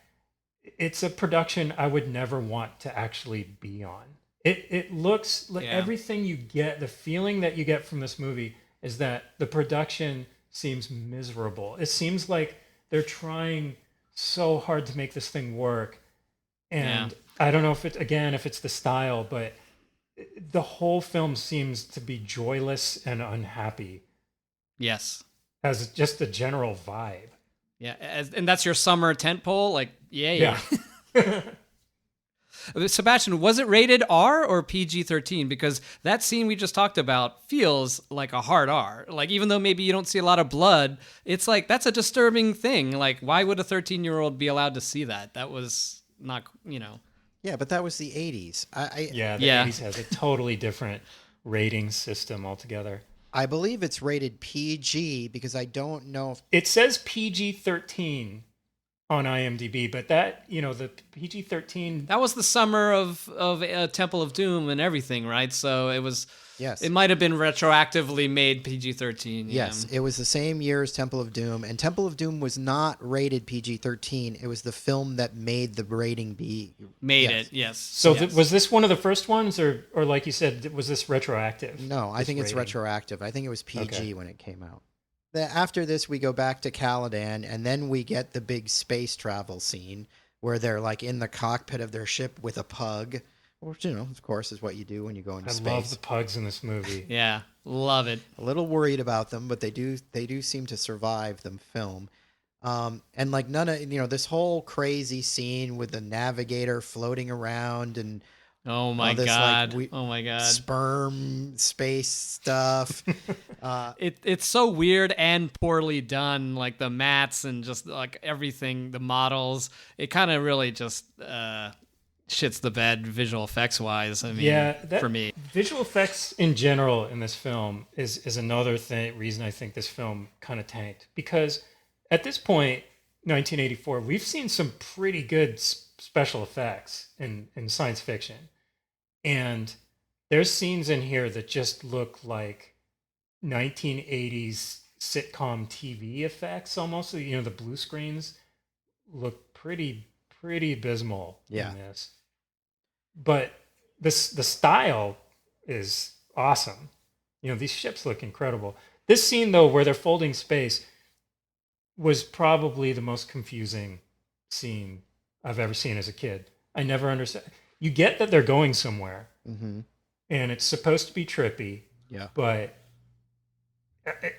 it's a production I would never want to actually be on. It looks like everything you get, the feeling that you get from this movie is that the production seems miserable. It seems like they're trying so hard to make this thing work. And I don't know if it's the style, but the whole film seems to be joyless and unhappy. yes. As just a general vibe. Yeah. And that's your summer tentpole? Like, yeah. Sebastian, was it rated R or PG-13? Because that scene we just talked about feels like a hard R. Like, even though maybe you don't see a lot of blood, it's like, that's a disturbing thing. Like, why would a 13-year-old be allowed to see that? That was not, you know. Yeah, but that was the 80s. The 80s has a totally different rating system altogether. I believe it's rated PG because I don't know if... It says PG-13 on IMDb, but that, you know, the PG-13... That was the summer of Temple of Doom and everything, right? So it was... Yes. It might have been retroactively made PG-13. Yes, it was the same year as Temple of Doom, and Temple of Doom was not rated PG-13. It was the film that made the rating be... It, yes. So was this one of the first ones, or like you said, was this retroactive? No, I think it's retroactive. I think it was PG when it came out. After this, we go back to Caladan, and then we get the big space travel scene where they're like in the cockpit of their ship with a pug. Which, you know, of course, is what you do when you go into space. I love the pugs in this movie. Yeah, love it. A little worried about them, but they do seem to survive the film. And like none of, you know, this whole crazy scene with the navigator floating around and oh my god, sperm space stuff. It's so weird and poorly done. Like the mats and just like everything, the models. It kind of really just shits the bed visual effects wise. I mean, for me, visual effects in general in this film is another reason I think this film kind of tanked, because at this point, 1984, we've seen some pretty good special effects in science fiction, and there's scenes in here that just look like 1980s sitcom TV effects almost. You know, the blue screens look pretty abysmal in this. But the style is awesome. You know, these ships look incredible. This scene, though, where they're folding space was probably the most confusing scene I've ever seen as a kid. I never understand. You get that they're going somewhere, and it's supposed to be trippy, but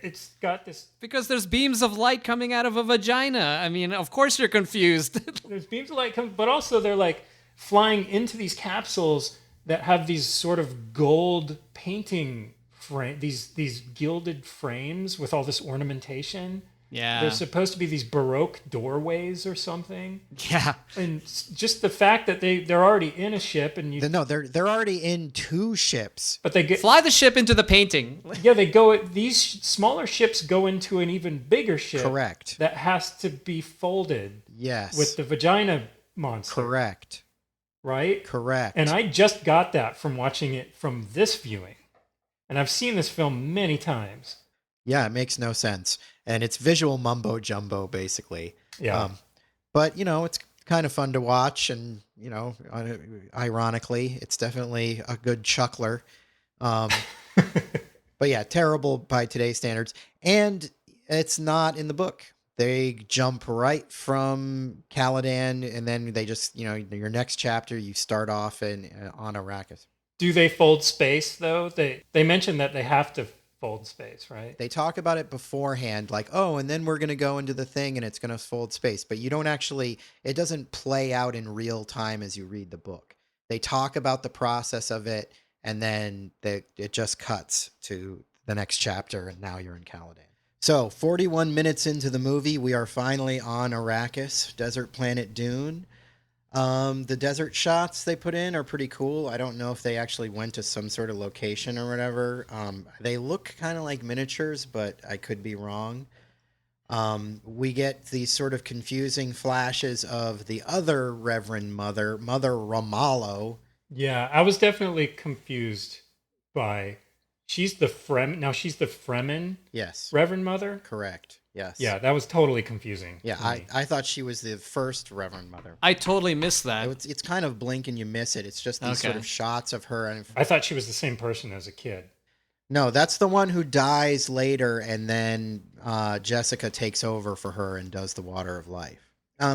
it's got this... Because there's beams of light coming out of a vagina. I mean, of course you're confused. There's beams of light coming, but also they're like flying into these capsules that have these sort of gold painting frame, these gilded frames with all this ornamentation. Yeah. They're supposed to be these Baroque doorways or something. Yeah. And just the fact that they're already in a ship and they're already in two ships. But they fly the ship into the painting. Yeah, these smaller ships go into an even bigger ship. Correct. That has to be folded. Yes. With the vagina monster. Correct. Right? Correct. And I just got that from watching it from this viewing. And I've seen this film many times. Yeah, it makes no sense. And it's visual mumbo jumbo, basically. Yeah. But, you know, it's kind of fun to watch. And, you know, ironically, it's definitely a good chuckler. But yeah, terrible by today's standards. And it's not in the book. They jump right from Caladan, and then they just, you know, your next chapter, you start off on Arrakis. Do they fold space, though? They mentioned that they have to fold space, right? They talk about it beforehand, like, oh, and then we're going to go into the thing, and it's going to fold space. But you don't actually, it doesn't play out in real time as you read the book. They talk about the process of it, and then it just cuts to the next chapter, and now you're in Caladan. So 41 minutes into the movie, we are finally on Arrakis, desert planet Dune. The desert shots they put in are pretty cool. I don't know if they actually went to some sort of location or whatever. They look kind of like miniatures, but I could be wrong. We get these sort of confusing flashes of the other Reverend Mother Ramallo. Yeah, I was definitely confused by she's the Fremen Yes, Reverend Mother. correct. Yes. Yeah, that was totally confusing. Yeah, to me. I thought she was the first Reverend Mother. I totally missed that. It's kind of blink and you miss it. It's just these sort Okay. of shots of her. And I thought she was the same person as a kid. no, that's the one who dies later, and then Jessica takes over for her and does the Water of Life.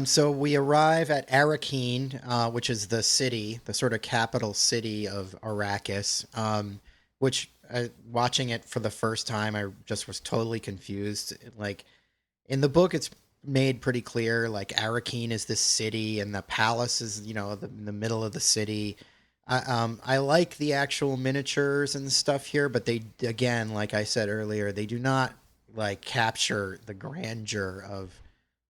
So we arrive at Arrakeen, which is the city, the sort of capital city of Arrakis, which watching it for the first time, I just was totally confused. Like in the book, it's made pretty clear, like Arrakeen is this city and the palace is, in the middle of the city. I like the actual miniatures and stuff here, but they, again, like I said earlier, they do not like capture the grandeur of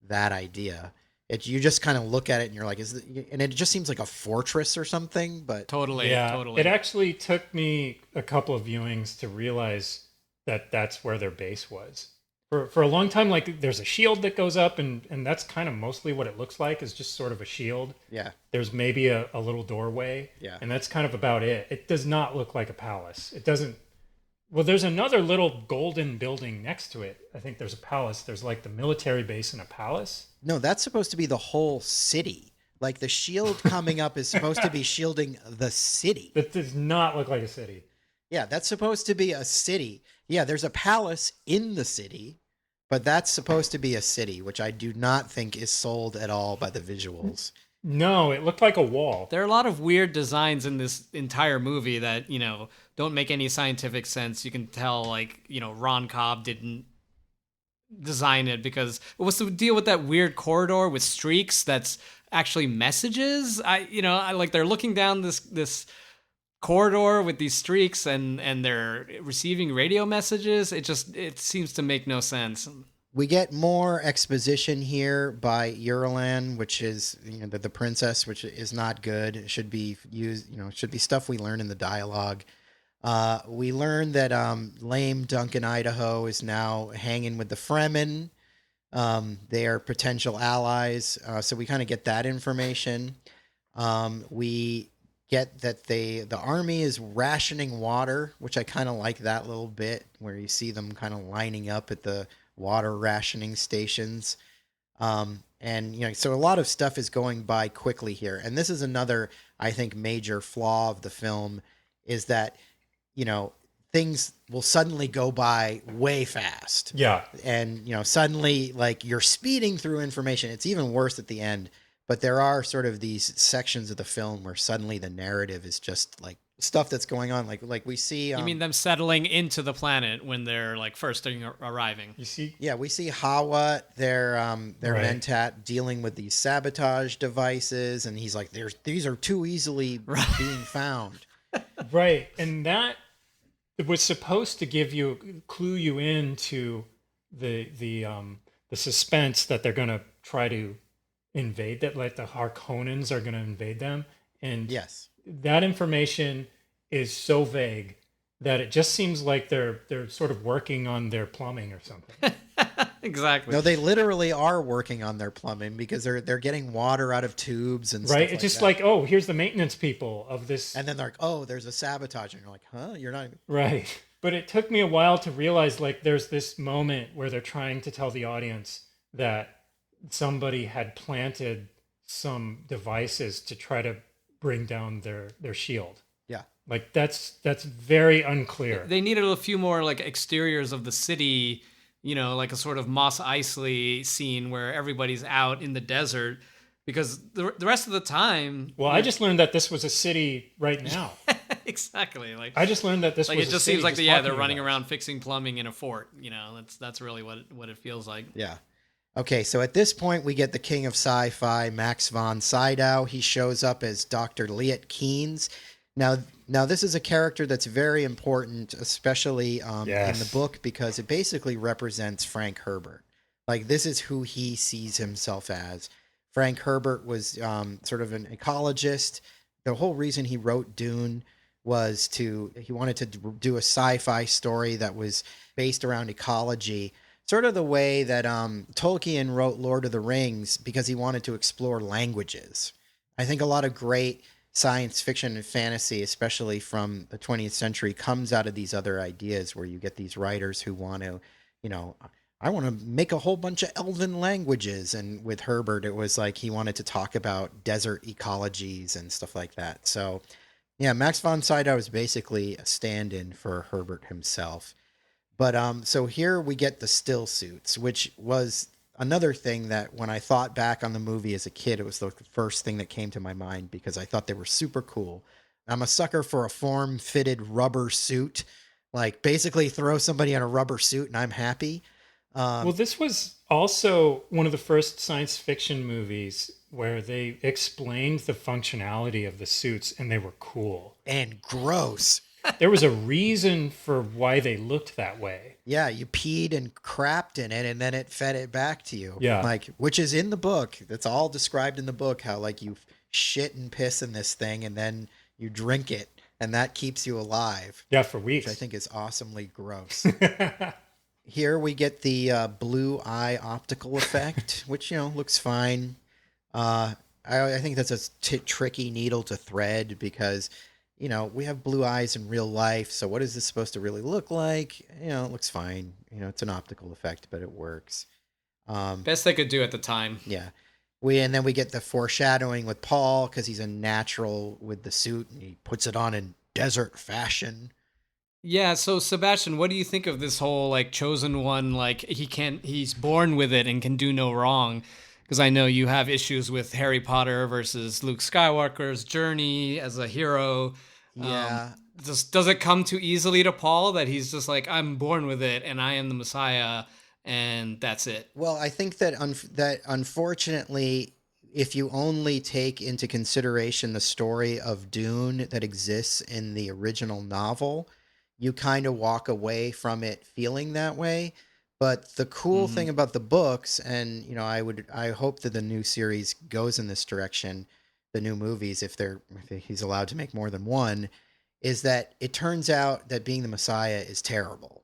that idea. You just kind of look at it and you're like, and it just seems like a fortress or something, but Totally. It actually took me a couple of viewings to realize that that's where their base was. For a long time, like there's a shield that goes up, and that's kind of mostly what it looks like, is just sort of a shield. yeah, There's maybe a little doorway, yeah. and that's kind of about it. It does not look like a palace. It doesn't. Well, there's another little golden building next to it. I think there's a palace. There's like the military base and a palace. No, that's supposed to be the whole city. Like the shield coming up is supposed to be shielding the city. That does not look like a city. Yeah, that's supposed to be a city. Yeah, there's a palace in the city, but that's supposed to be a city, which I do not think is sold at all by the visuals. No, it looked like a wall. There are a lot of weird designs in this entire movie that, don't make any scientific sense. You can tell, Ron Cobb didn't design it because what's the deal with that weird corridor with streaks that's actually messages? They're looking down this corridor with these streaks and they're receiving radio messages. It seems to make no sense. We get more exposition here by Eurolan, which is the princess, which is not good. It should be used, it should be stuff we learn in the dialogue. We learn that lame Duncan Idaho is now hanging with the Fremen. They are potential allies, so we kind of get that information. We get that the army is rationing water, which I kind of like that little bit, where you see them kind of lining up at the water rationing stations. So a lot of stuff is going by quickly here. And this is another, I think, major flaw of the film, is that, things will suddenly go by way fast. Yeah. And, suddenly, like, you're speeding through information. It's even worse at the end. But there are sort of these sections of the film where suddenly the narrative is just, like, stuff that's going on. Like we see... you mean them settling into the planet when they're, first arriving? You see? Yeah, we see Hawa, their Right. Mentat, dealing with these sabotage devices. And he's like, these are too easily being found. Right. And that was supposed to clue you into the suspense that they're going to try to invade, that like the Harkonnens are going to invade them. And Yes. that information is so vague that it just seems like they're sort of working on their plumbing or something. Exactly. No, they literally are working on their plumbing because they're getting water out of tubes and Right? stuff It's just that. like, oh, here's the maintenance people of this. And then they're like, oh, there's a sabotage. And you're like, huh? You're not... Right. But it took me a while to realize, like, there's this moment where they're trying to tell the audience that somebody had planted some devices to try to bring down their shield. Yeah. Like, that's very unclear. They needed a few more exteriors of the city, like a sort of Mos Eisley scene where everybody's out in the desert, because the rest of the time. Well, I just learned that this was a city right now. Exactly. I just learned that this was it just a city seems like just they're talking running about. around fixing plumbing in a fort. That's really what it feels like. Yeah. Okay, so at this point, we get the king of sci-fi, Max von Sydow. He shows up as Dr. Liet Keynes. Now, now this is a character that's very important, especially in the Yes. book, because it basically represents Frank Herbert. Like this is who he sees himself as. Frank Herbert was sort of an ecologist. The whole reason he wrote Dune was he wanted to do a sci-fi story that was based around ecology, sort of the way that Tolkien wrote Lord of the Rings because he wanted to explore languages. I think a lot of great science fiction and fantasy, especially from the 20th century, comes out of these other ideas where you get these writers who want to, you know, I want to make a whole bunch of elven languages. And with Herbert, it was like he wanted to talk about desert ecologies and stuff like that. So, yeah, Max von Sydow is basically a stand in for Herbert himself. But so here we get the still suits, which was another thing that when I thought back on the movie as a kid, it was the first thing that came to my mind because I thought they were super cool. I'm a sucker for a form fitted rubber suit. Like basically throw somebody in a rubber suit and I'm happy. Well, Um, this was also one of the first science fiction movies where they explained the functionality of the suits and they were cool. and gross. There was a reason for why they looked that way. Yeah, you peed and crapped in it and then it fed it back to you. Yeah. Like, which is in the book. That's all described in the book how, like, you shit and piss in this thing and then you drink it and that keeps you alive, Yeah, for which I weeks. think is awesomely gross. Here we get the blue eye optical effect, which, looks fine. I think that's a tricky needle to thread because we have blue eyes in real life. So what is this supposed to really look like? It looks fine. It's an optical effect, but it works. Best they could do at the time. Yeah. And then we get the foreshadowing with Paul because he's a natural with the suit and he puts it on in desert fashion. Yeah, so Sebastian, what do you think of this whole like chosen one? Like he's born with it and can do no wrong. Because I know you have issues with Harry Potter versus Luke Skywalker's journey as a hero. Um, Yeah. does it come too easily to Paul that he's just like, I'm born with it and I am the Messiah and that's it? Well, I think that that unfortunately, if you only take into consideration the story of Dune that exists in the original novel, you kind of walk away from it feeling that way. But the cool Hmm. thing about the books, and I hope that the new series goes in this direction, the new movies, if he's allowed to make more than one, is that it turns out that being the Messiah is terrible,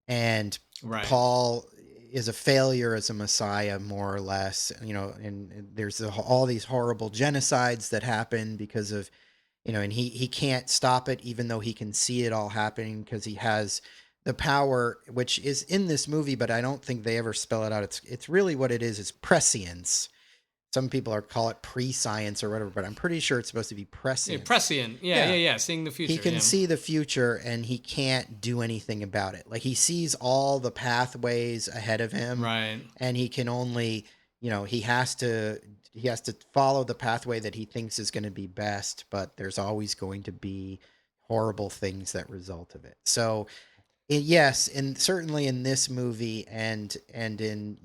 and Right. Paul is a failure as a Messiah, more or less. And there's all these horrible genocides that happen because of and he can't stop it even though he can see it all happening because he has the power which is in this movie, but I don't think they ever spell it out. It's really what it is prescience. Some people call it pre-science or whatever, but I'm pretty sure it's supposed to be Yeah, prescience. prescient. Yeah, Yeah. yeah, yeah. Seeing the future. He can Yeah. see the future and he can't do anything about it. Like he sees all the pathways ahead of him Right. and he can only, he has to follow the pathway that he thinks is going to be best, but there's always going to be horrible things that result of it. So yes, and certainly in this movie and in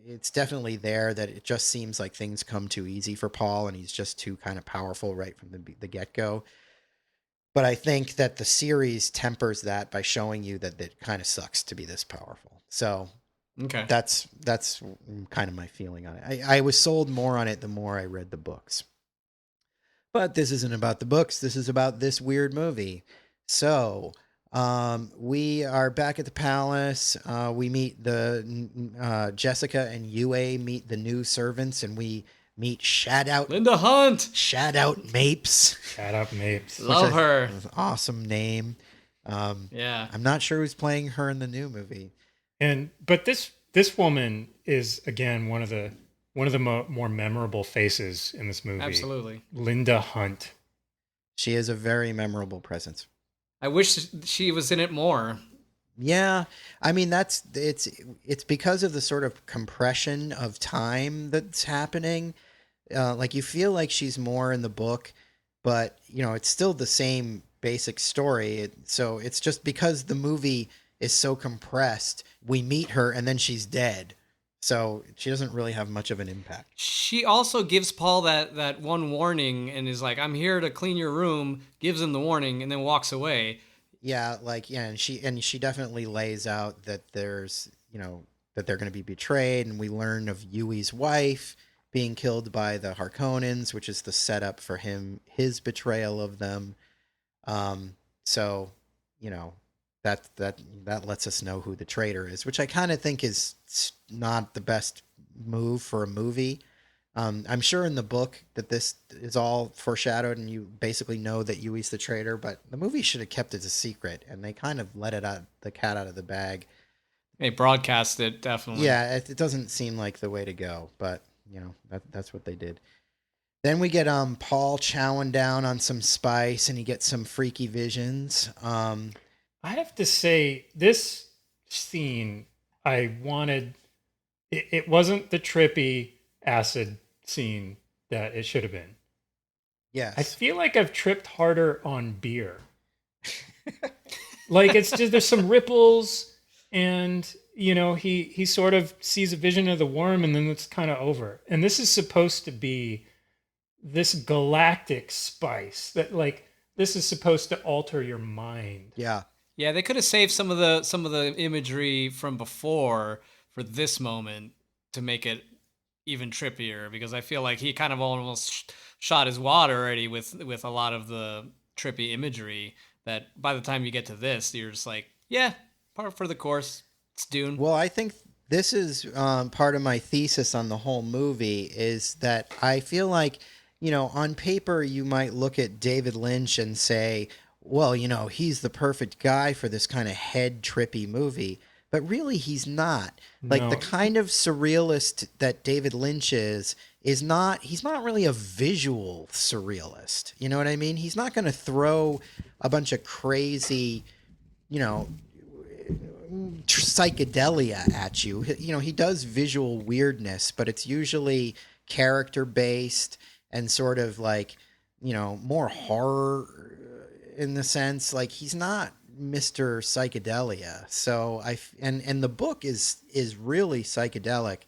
it's definitely there that it just seems like things come too easy for Paul and he's just too kind of powerful right from the get-go. But I think that the series tempers that by showing you that it kind of sucks to be this powerful. So Okay. that's kind of my feeling on it. I was sold more on it the more I read the books. But this isn't about the books. This is about this weird movie. So we are back at the palace. We meet Jessica and Yue meet the new servants, and we meet Linda Hunt. Shadout Mapes. Shut up, Mapes. Love her. An awesome name. Yeah. I'm not sure who's playing her in the new movie. But this woman is again one of the more memorable faces in this movie. Absolutely. Linda Hunt. She is a very memorable presence. I wish she was in it more. Yeah, I mean it's because of the sort of compression of time that's happening. Like you feel like she's more in the book, but it's still the same basic story. So it's just because the movie is so compressed, we meet her and then she's dead. So she doesn't really have much of an impact. She also gives Paul that one warning and is like, "I'm here to clean your room." Gives him the warning and then walks away. Yeah, like yeah, and she definitely lays out that there's that they're going to be betrayed, and we learn of Yui's wife being killed by the Harkonnens, which is the setup for his betrayal of them. So you know that lets us know who the traitor is, which I kind of think is not the best move for a movie. I'm sure in the book that this is all foreshadowed and you basically know that Yui's the traitor, but the movie should have kept it a secret, and they kind of let it out, the cat out of the bag. They broadcast it, definitely. Yeah, it doesn't seem like the way to go, but that's what they did. Then we get Paul chowing down on some spice, and he gets some freaky visions. I have to say, this scene, I wanted. It wasn't the trippy acid scene that it should have been. Yes. I feel like I've tripped harder on beer. Like it's just there's some ripples, and he sort of sees a vision of the worm, and then it's kind of over. And this is supposed to be this galactic spice that like this is supposed to alter your mind. Yeah. Yeah, they could have saved some of the imagery from before for this moment to make it even trippier, because I feel like he kind of almost shot his wad already with a lot of the trippy imagery, that by the time you get to this, you're just like, yeah, part for the course. It's Dune. Well, I think this is part of my thesis on the whole movie, is that I feel like, on paper, you might look at David Lynch and say, well, he's the perfect guy for this kind of head trippy movie. But really, he's not. Like, No. the kind of surrealist that David Lynch he's not really a visual surrealist. You know what I mean? He's not going to throw a bunch of crazy, psychedelia at you. He does visual weirdness, but it's usually character based and sort of like, more horror in the sense, like he's not Mr. Psychedelia. So and the book is really psychedelic.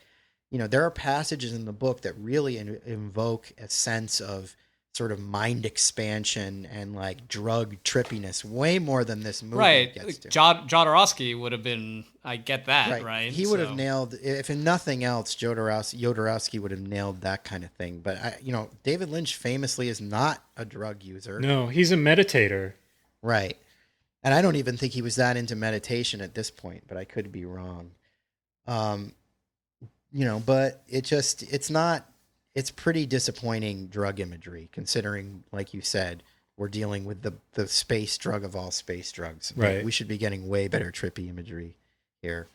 There are passages in the book that really invoke a sense of sort of mind expansion and like drug trippiness way more than this movie Right. gets to. Jodorowsky would have been, I get that, right? He would have nailed, if in nothing else, Jodorowsky would have nailed that kind of thing. But David Lynch famously is not a drug user. No, he's a meditator. Right. And I don't even think he was that into meditation at this point, but I could be wrong. But it's pretty disappointing drug imagery, considering, like you said, we're dealing with the space drug of all space drugs. Right. We should be getting way better trippy imagery here.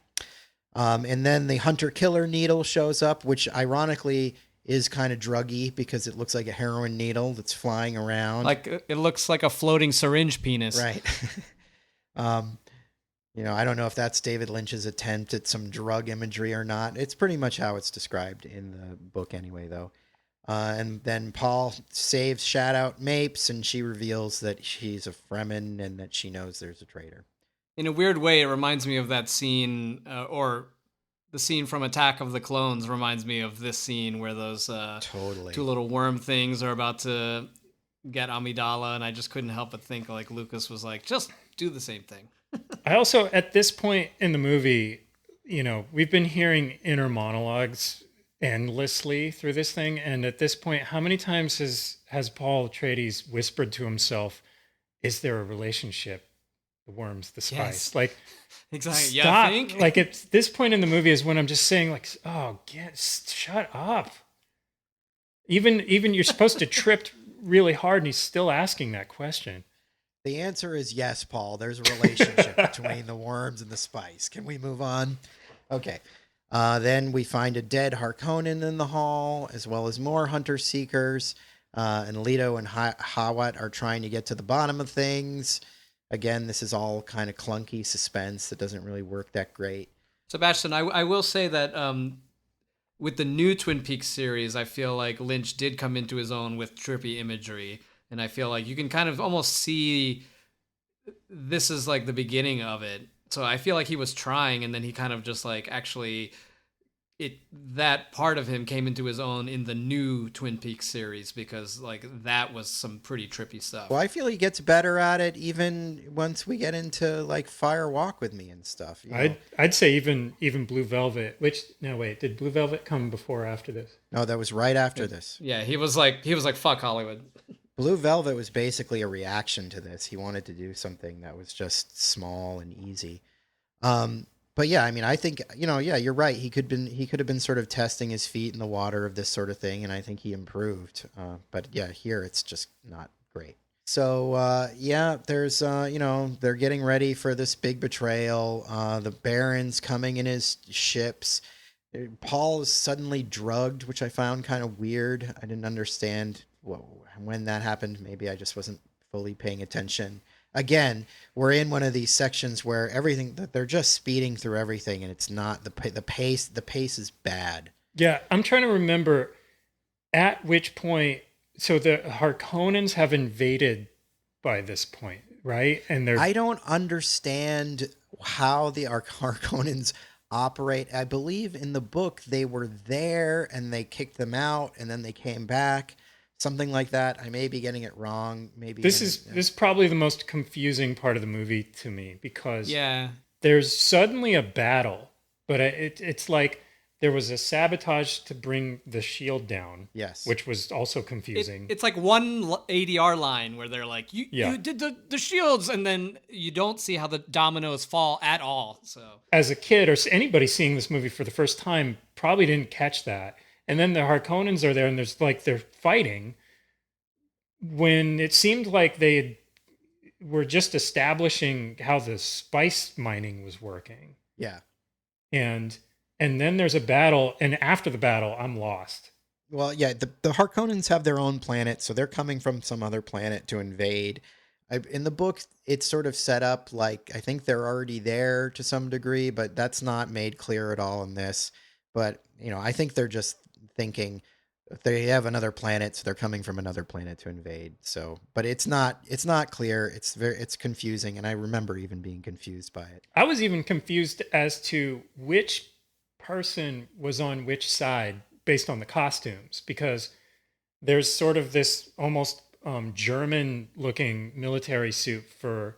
And then the hunter-killer needle shows up, which ironically is kind of druggy because it looks like a heroin needle that's flying around. Like, it looks like a floating syringe penis. Right. I don't know if that's David Lynch's attempt at some drug imagery or not. It's pretty much how it's described in the book anyway, though. And then Paul saves Shadout Mapes, and she reveals that she's a Fremen and that she knows there's a traitor. In a weird way, it reminds me of that scene, or the scene from Attack of the Clones reminds me of this scene where those Totally. two little worm things are about to get Amidala, and I just couldn't help but think like Lucas was like, just do the same thing. I also, at this point in the movie, we've been hearing inner monologues endlessly through this thing. And at this point, how many times has Paul Atreides whispered to himself, is there a relationship? The worms, the spice. Yes. Like, Exactly. stop. Yeah, I think. Like, at this point in the movie is when I'm just saying, like, oh, shut up. Even you're supposed to trip really hard, and he's still asking that question. The answer is yes, Paul. There's a relationship between the worms and the spice. Can we move on? Okay. Then we find a dead Harkonnen in the hall, as well as more hunter-seekers. And Leto and Hawat are trying to get to the bottom of things. Again, this is all kind of clunky suspense that doesn't really work that great. Sebastian, I will say that with the new Twin Peaks series, I feel like Lynch did come into his own with trippy imagery. And I feel like you can kind of almost see this is like the beginning of it. So I feel like he was trying, and then he kind of just like actually that part of him came into his own in the new Twin Peaks series, because like that was some pretty trippy stuff. Well, I feel he gets better at it even once we get into like Fire Walk with Me and stuff. I'd say even Blue Velvet. Which no wait, did Blue Velvet come before or after this? No, that was right after this. Yeah, he was like fuck Hollywood. Blue Velvet was basically a reaction to this. He wanted to do something that was just small and easy. But yeah, I mean, I think, yeah, you're right. He could have been sort of testing his feet in the water of this sort of thing, and I think he improved. But yeah, here it's just not great. So yeah, there's they're getting ready for this big betrayal. The Baron's coming in his ships. Paul is suddenly drugged, which I found kind of weird. I didn't understand when that happened. Maybe I just wasn't fully paying attention. Again, we're in one of these sections where they're just speeding through everything, and it's not the pace. The pace is bad. Yeah, I'm trying to remember at which point. So the Harkonnens have invaded by this point, right? And I don't understand how the Harkonnens operate. I believe in the book they were there and they kicked them out, and then they came back. Something like that. I may be getting it wrong. Maybe this is probably the most confusing part of the movie to me, because yeah, there's suddenly a battle, but it's like there was a sabotage to bring the shield down. Yes, which was also confusing. It's like one ADR line where they're like, "You did the shields," and then you don't see how the dominoes fall at all. So as a kid or anybody seeing this movie for the first time probably didn't catch that. And then the Harkonnens are there, and they're fighting when it seemed like they were just establishing how the spice mining was working. Yeah. And then there's a battle, and after the battle, I'm lost. Well, yeah, the Harkonnens have their own planet, so they're coming from some other planet to invade. In the book, it's sort of set up like I think they're already there to some degree, but that's not made clear at all in this. But, I think they're just thinking they have another planet, so they're coming from another planet to invade. So, but it's not clear. It's confusing, and I remember even being confused by it. I was even confused as to which person was on which side based on the costumes, because there's sort of this almost German-looking military suit for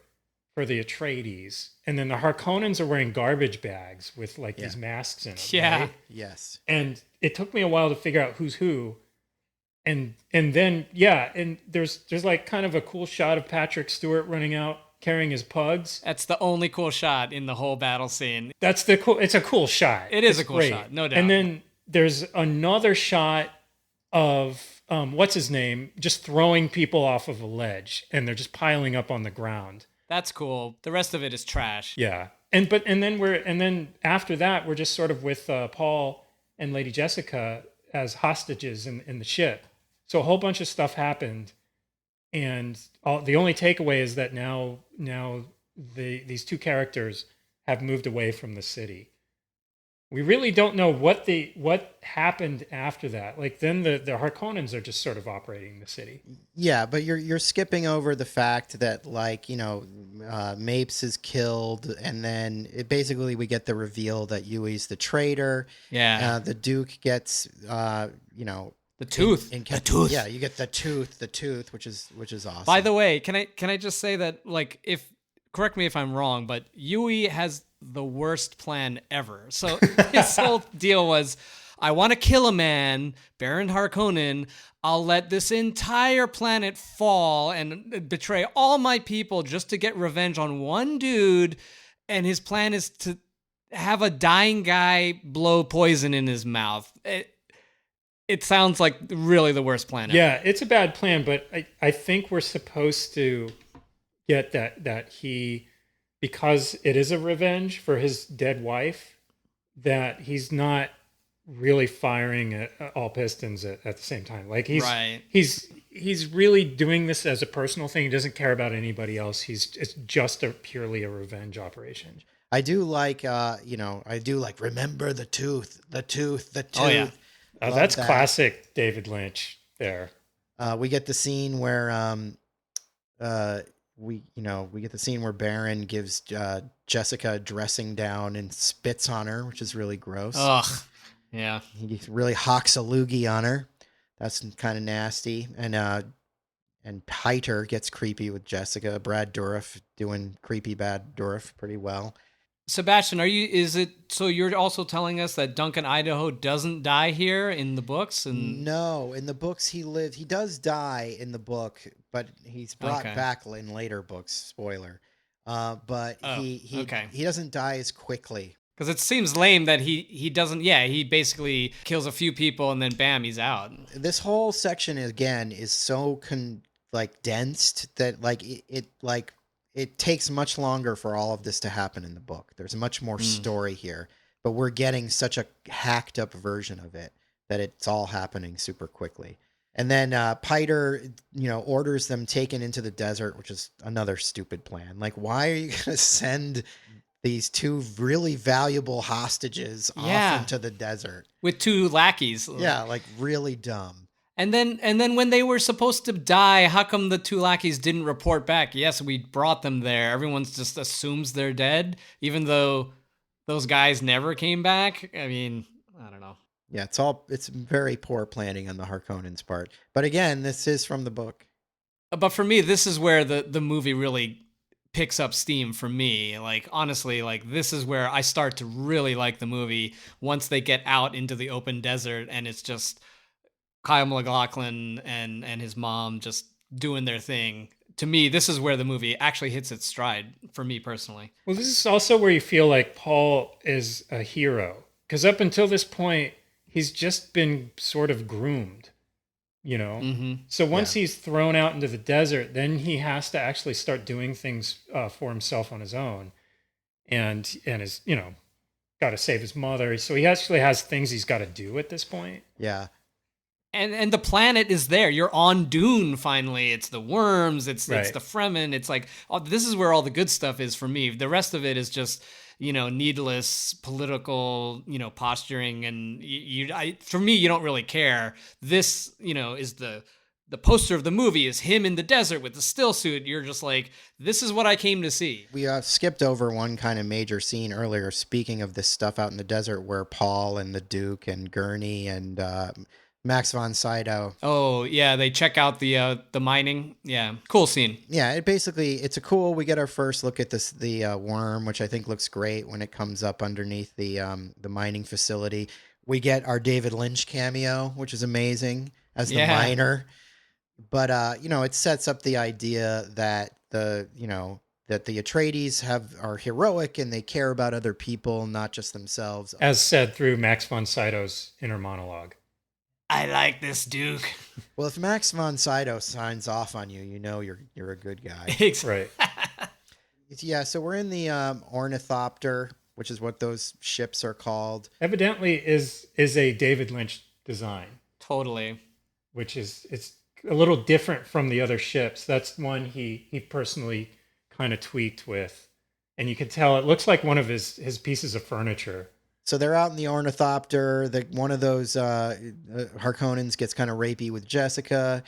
the Atreides, and then the Harkonnens are wearing garbage bags with these masks in them. Yeah. Right? Yes. And it took me a while to figure out who's who. And then and there's like kind of a cool shot of Patrick Stewart running out carrying his pugs. That's the only cool shot in the whole battle scene. It's a cool shot. It's a cool shot, no doubt. And then there's another shot of what's his name just throwing people off of a ledge, and they're just piling up on the ground. That's cool. The rest of it is trash. Yeah. And then after that we're just sort of with Paul and Lady Jessica as hostages in the ship. So a whole bunch of stuff happened, and the only takeaway is that now these two characters have moved away from the city. We really don't know what happened after that. Like then the Harkonnens are just sort of operating the city. Yeah, but you're skipping over the fact that Mapes is killed, and then basically we get the reveal that Yui's the traitor. Yeah. The Duke gets the tooth. The tooth. Yeah, you get the tooth, which is awesome. By the way, can I just say that correct me if I'm wrong, but Yui has the worst plan ever. So his whole deal was, I want to kill a man, Baron Harkonnen. I'll let this entire planet fall and betray all my people just to get revenge on one dude. And his plan is to have a dying guy blow poison in his mouth. It sounds like really the worst plan ever. Yeah, it's a bad plan, but I think we're supposed to get that he, because it is a revenge for his dead wife, that he's not really firing at all pistons at the same time. Like he's really doing this as a personal thing. He doesn't care about anybody else. It's just purely a revenge operation. I do like remember the tooth. Oh yeah, that's classic David Lynch. There, we get the scene where we get the scene where Baron gives Jessica a dressing down and spits on her, which is really gross. Ugh. Yeah. He really hawks a loogie on her. That's kind of nasty. And Piter gets creepy with Jessica. Brad Dourif doing creepy bad Dourif pretty well. Sebastian, is it so you're also telling us that Duncan Idaho doesn't die here in the books? And No, in the books he lived. He does die in the book, but he's brought Okay. back in later books. Spoiler. But Oh, he okay. he doesn't die as quickly. Because it seems lame that he doesn't. Yeah, he basically kills a few people and then bam, he's out. This whole section again is so densed that it takes much longer for all of this to happen in the book. There's much more story here, but we're getting such a hacked up version of it that it's all happening super quickly. And then Piter, orders them taken into the desert, which is another stupid plan. Like, why are you going to send these two really valuable hostages off into the desert with two lackeys? Yeah, like really dumb. And then when they were supposed to die, how come the two lackeys didn't report back? Yes, we brought them there. Everyone just assumes they're dead, even though those guys never came back. I mean, I don't know. Yeah, it's very poor planning on the Harkonnens' part. But again, this is from the book. But for me, this is where the movie really picks up steam for me. Like, honestly, like this is where I start to really like the movie once they get out into the open desert and it's just Kyle MacLachlan and his mom just doing their thing. To me, this is where the movie actually hits its stride for me personally. Well, this is also where you feel like Paul is a hero. Because up until this point, he's just been sort of groomed, So once he's thrown out into the desert, then he has to actually start doing things for himself on his own. And is, got to save his mother. So he actually has things he's got to do at this point. Yeah. And the planet is there. You're on Dune finally. It's the worms. It's Right. it's the Fremen. It's like this is where all the good stuff is for me. The rest of it is just needless political posturing, and for me you don't really care. This is the poster of the movie is him in the desert with the still suit. You're just like, this is what I came to see. We skipped over one kind of major scene earlier. Speaking of this stuff out in the desert, where Paul and the Duke and Gurney and Max von Sydow. Oh yeah, they check out the mining. Yeah, cool scene. Yeah, we get our first look at the worm, which I think looks great when it comes up underneath the mining facility. We get our David Lynch cameo, which is amazing as the miner. But it sets up the idea that the Atreides are heroic and they care about other people, not just themselves. As said through Max von Sydow's inner monologue. I like this Duke. Well, if Max von Sydow signs off on you, you're a good guy. Right. Yeah, so we're in the ornithopter, which is what those ships are called. Evidently is a David Lynch design. Totally. Which it's a little different from the other ships. That's one he personally kind of tweaked with. And you can tell it looks like one of his pieces of furniture. So they're out in the ornithopter. One of those Harkonnens gets kind of rapey with Jessica.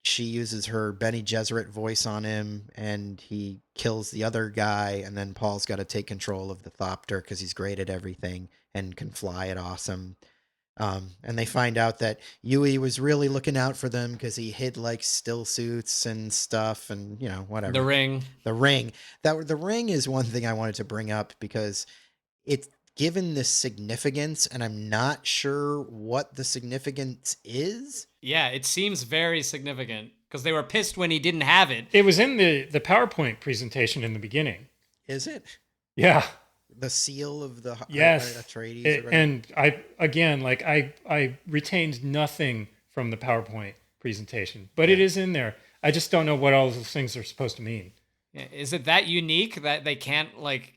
She uses her Bene Gesserit voice on him, and he kills the other guy. And then Paul's got to take control of the thopter because he's great at everything and can fly it awesome. And they find out that Yui was really looking out for them because he hid like still suits and stuff, and whatever. The ring. The ring is one thing I wanted to bring up because it's given this significance, and I'm not sure what the significance is. Yeah, it seems very significant because they were pissed when he didn't have it. It was in the PowerPoint presentation in the beginning. Is it? Yeah. The seal of the Atreides. And I retained nothing from the PowerPoint presentation, but it is in there. I just don't know what all those things are supposed to mean. Is it that unique that they can't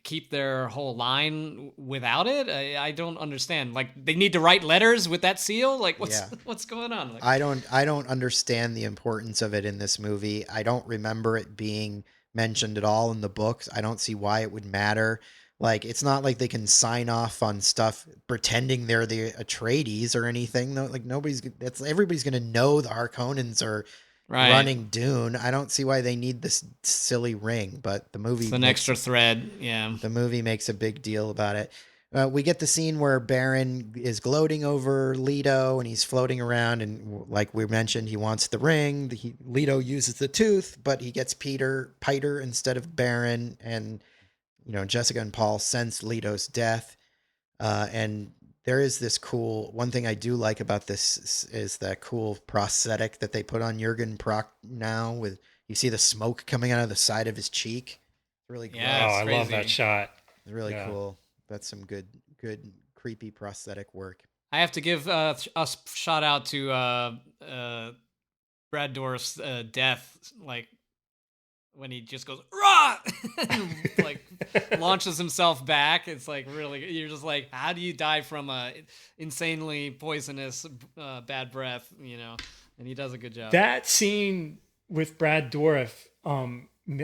keep their whole line without it? I don't understand. They need to write letters with that seal? What's going on? I don't understand the importance of it in this movie. I don't remember it being mentioned at all in the books. I don't see why it would matter. It's not like they can sign off on stuff pretending they're the Atreides or anything. No, everybody's going to know the Harkonnens are running Dune. I don't see why they need this silly ring, but the movie... It's an extra thread, yeah. The movie makes a big deal about it. We get the scene where Baron is gloating over Leto and he's floating around. And like we mentioned, he wants the ring. Leto uses the tooth, but he gets Piter instead of Baron. And, Jessica and Paul sense Leto's death. And there is this cool, one thing I do like about this is that cool prosthetic that they put on Jurgen Prock now with, you see the smoke coming out of the side of his cheek. It's really cool. Yeah, Oh, it's I love crazy. that shot. It's really Yeah. cool. That's some good, creepy prosthetic work. I have to give a shout out to Brad Dourif's death, like when he just goes rah, and, like launches himself back. It's like really, you're just like, how do you die from a insanely poisonous bad breath? And he does a good job. That scene with Brad Dourif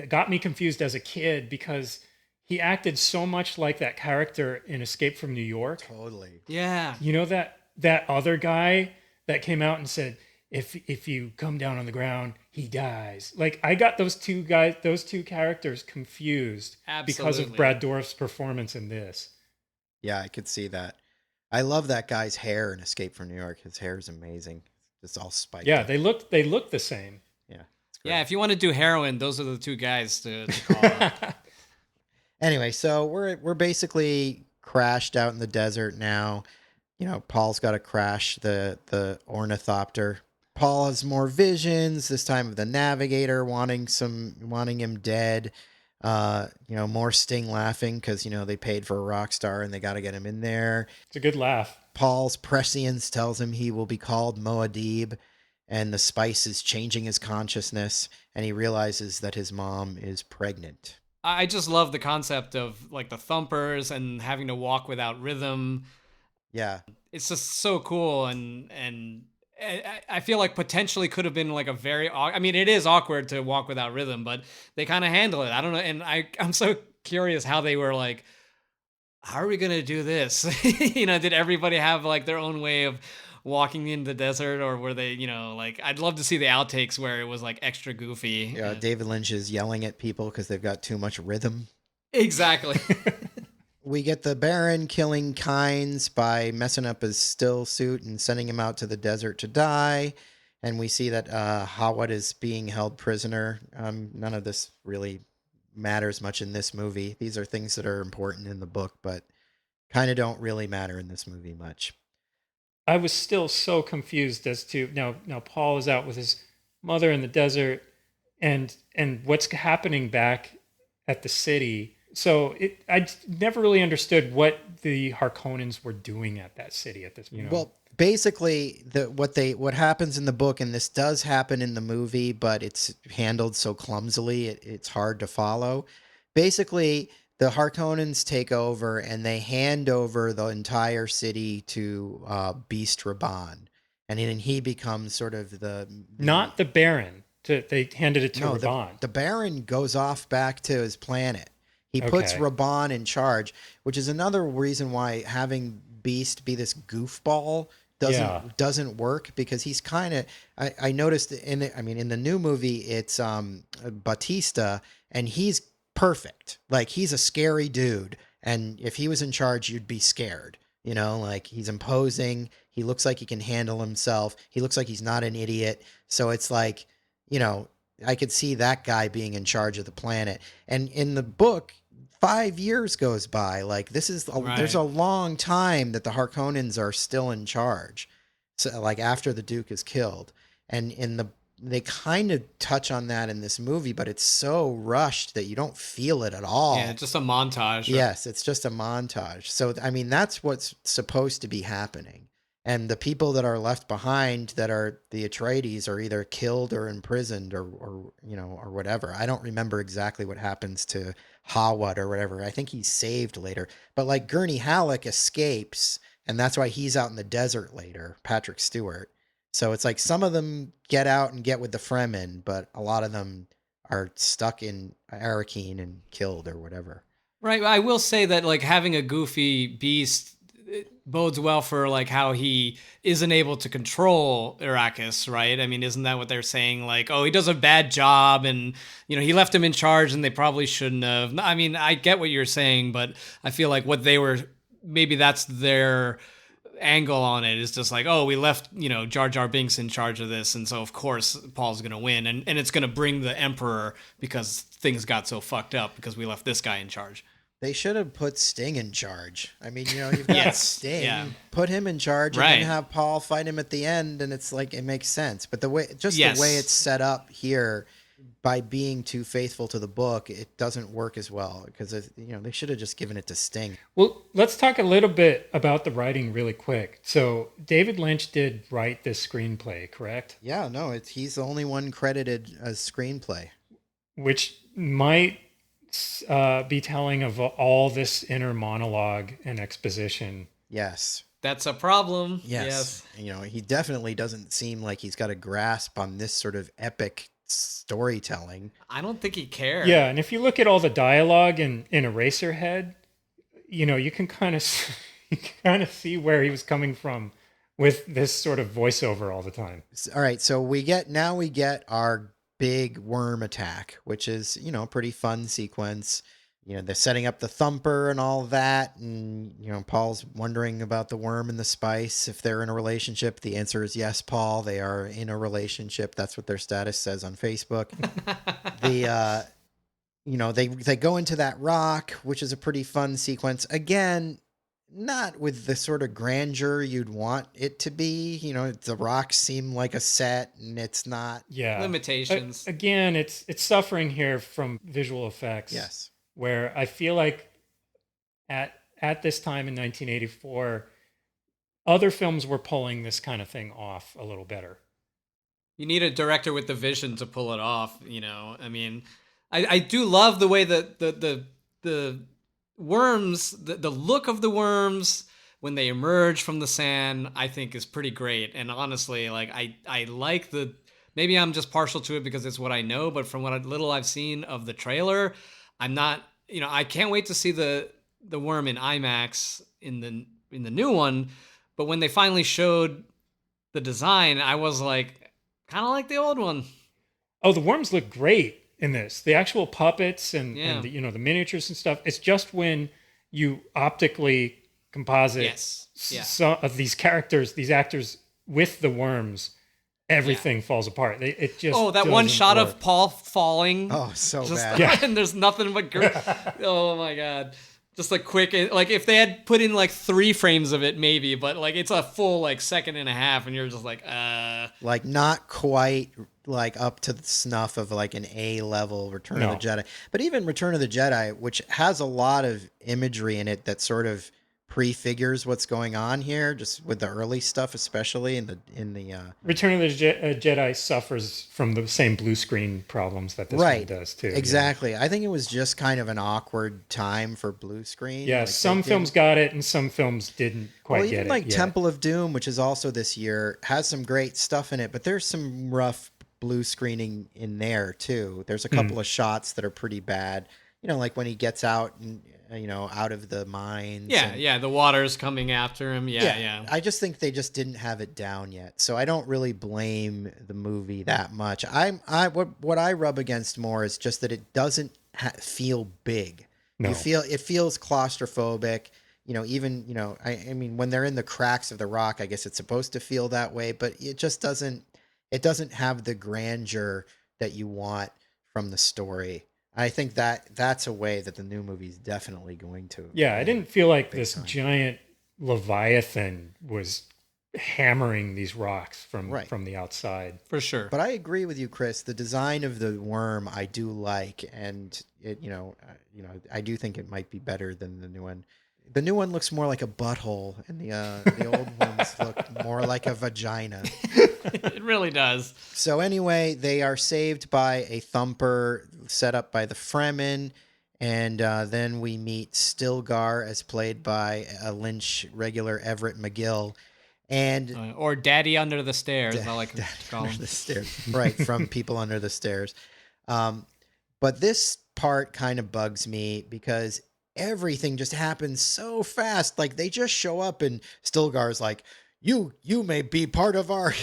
got me confused as a kid because he acted so much like that character in Escape from New York. Totally. Yeah. You know that other guy that came out and said, if you come down on the ground, he dies. Like, I got those two characters confused because of Absolutely. Brad Dourif's performance in this. Yeah, I could see that. I love that guy's hair in Escape from New York. His hair is amazing. It's all spiked. Yeah, up. they look the same. Yeah. It's great. Yeah, if you want to do heroin, those are the two guys to call up. Anyway, so we're basically crashed out in the desert now. Paul's got to crash the ornithopter. Paul has more visions, this time of the navigator wanting him dead. More Sting laughing because, they paid for a rock star and they got to get him in there. It's a good laugh. Paul's prescience tells him he will be called Moadib, and the spice is changing his consciousness, and he realizes that his mom is pregnant. I just love the concept of like the thumpers and having to walk without rhythm. Yeah. It's just so cool, and I feel like potentially could have been like a very, I mean, it is awkward to walk without rhythm, but they kind of handle it. I don't know. And I'm so curious how they were like, how are we going to do this? Did everybody have like their own way of walking in the desert, or were they, like, I'd love to see the outtakes where it was like extra goofy. Yeah. David Lynch is yelling at people because they've got too much rhythm. Exactly. We get the Baron killing Kynes by messing up his still suit and sending him out to the desert to die. And we see that Hawat is being held prisoner. None of this really matters much in this movie. These are things that are important in the book, but kind of don't really matter in this movie much. I was still so confused as to now Paul is out with his mother in the desert and what's happening back at the city. So I never really understood what the Harkonnens were doing at that city at this. Well, basically, what happens in the book, and this does happen in the movie, but it's handled so clumsily, it's hard to follow. Basically, the Harkonnens take over and they hand over the entire city to Beast Raban, and then he becomes sort of not the Baron. They handed it to no, Raban. the Baron goes off back to his planet. He puts Okay. Raban in charge, which is another reason why having Beast be this goofball doesn't work, because he's kind of, I noticed in the new movie it's Batista, and he's perfect. Like, he's a scary dude, and if he was in charge you'd be scared. Like, he's imposing, he looks like he can handle himself, he looks like he's not an idiot. So it's like, I could see that guy being in charge of the planet. And in the book, 5 years goes by. Like, there's a long time that the Harkonnens are still in charge. So, like, after the Duke is killed, and they kind of touch on that in this movie, but it's so rushed that you don't feel it at all. Yeah, just a montage. Yes, it's just a montage. So, that's what's supposed to be happening. And the people that are left behind, that are the Atreides, are either killed or imprisoned or whatever. I don't remember exactly what happens to Hawat or whatever. I think he's saved later. But like, Gurney Halleck escapes, and that's why he's out in the desert later, Patrick Stewart. So it's like some of them get out and get with the Fremen, but a lot of them are stuck in Arrakeen and killed or whatever. Right. I will say that, like, having a goofy Beast, it bodes well for like how he isn't able to control Arrakis, right? I mean, isn't that what they're saying? Like, oh, he does a bad job, and he left him in charge, and they probably shouldn't have. I mean, I get what you're saying, but I feel like what they were maybe that's their angle on it, is just like, oh, we left, Jar Jar Binks in charge of this, and so of course Paul's gonna win, and it's gonna bring the Emperor because things got so fucked up because we left this guy in charge. They should have put Sting in charge. I mean, you've got Yes, Sting, yeah. put him in charge, and Right. then have Paul fight him at the end, and it's like, it makes sense. But the way Yes. the way it's set up here, by being too faithful to the book, it doesn't work as well, because they should have just given it to Sting. Well, let's talk a little bit about the writing really quick. So David Lynch did write this screenplay, correct? Yeah, no, he's the only one credited as screenplay. Which might be telling of all this inner monologue and exposition. Yes. That's a problem. Yes. He definitely doesn't seem like he's got a grasp on this sort of epic storytelling. I don't think he cared. Yeah, and if you look at all the dialogue in Eraserhead, you can kind of see where he was coming from with this sort of voiceover all the time. All right, so we get our big worm attack, which is, a pretty fun sequence. They're setting up the thumper and all that, and Paul's wondering about the worm and the spice, if they're in a relationship. The answer is yes, Paul, they are in a relationship. That's what their status says on Facebook. They go into that rock, which is a pretty fun sequence. Again, not with the sort of grandeur you'd want it to be. The rocks seem like a set, and it's not. Yeah. Limitations. Again, it's suffering here from visual effects. Yes. Where I feel like at this time in 1984, other films were pulling this kind of thing off a little better. You need a director with the vision to pull it off. I mean, I do love the way that the worms, the look of the worms when they emerge from the sand, I think is pretty great. And honestly, like I like maybe I'm just partial to it because it's what I know, but from what little I've seen of the trailer, I'm not, I can't wait to see the worm in IMAX in the new one. But when they finally showed the design, I was like, kind of like the old one. Oh, the worms look great in this. The actual puppets and the, the miniatures and stuff. It's just when you optically composite some of these characters, these actors with the worms, everything falls apart. It just that one shot work. of Paul falling. Oh, so bad. Yeah. And there's nothing but oh my god. Just a quick, like if they had put in like 3 frames of it, maybe, but like it's a full like second and a half, and you're just like, like not quite like up to the snuff of like an A level Return of the Jedi. But even Return of the Jedi, which has a lot of imagery in it that sort of prefigures what's going on here, just with the early stuff, especially in the Return of the Jedi suffers from the same blue screen problems that this one does too. Exactly. Yeah. I think it was just kind of an awkward time for blue screen. Yeah, like some films got it and some films didn't quite get it. Even like Temple of Doom, which is also this year, has some great stuff in it, but there's some rough blue screening in there too. There's a couple of shots that are pretty bad. Like when he gets out and out of the mines. Yeah, the water's coming after him. Yeah. I just think they just didn't have it down yet. So I don't really blame the movie that much. What I rub against more is just that it doesn't feel big. No. It feels claustrophobic. I mean, when they're in the cracks of the rock, I guess it's supposed to feel that way, but it just doesn't. It doesn't have the grandeur that you want from the story. I think that's a way that the new movie is definitely going to. Yeah, I didn't feel like this giant Leviathan was hammering these rocks from the outside. For sure. But I agree with you, Chris. The design of the worm I do like, and it I do think it might be better than the new one. The new one looks more like a butthole, and the old ones look more like a vagina. It really does. So anyway, they are saved by a thumper set up by the Fremen, and then we meet Stilgar, as played by a Lynch regular Everett McGill, and or Daddy Under the Stairs. I like to call him the stairs, right? From People Under the Stairs. But this part kind of bugs me because everything just happens so fast. Like they just show up and Stilgar's like, you may be part of our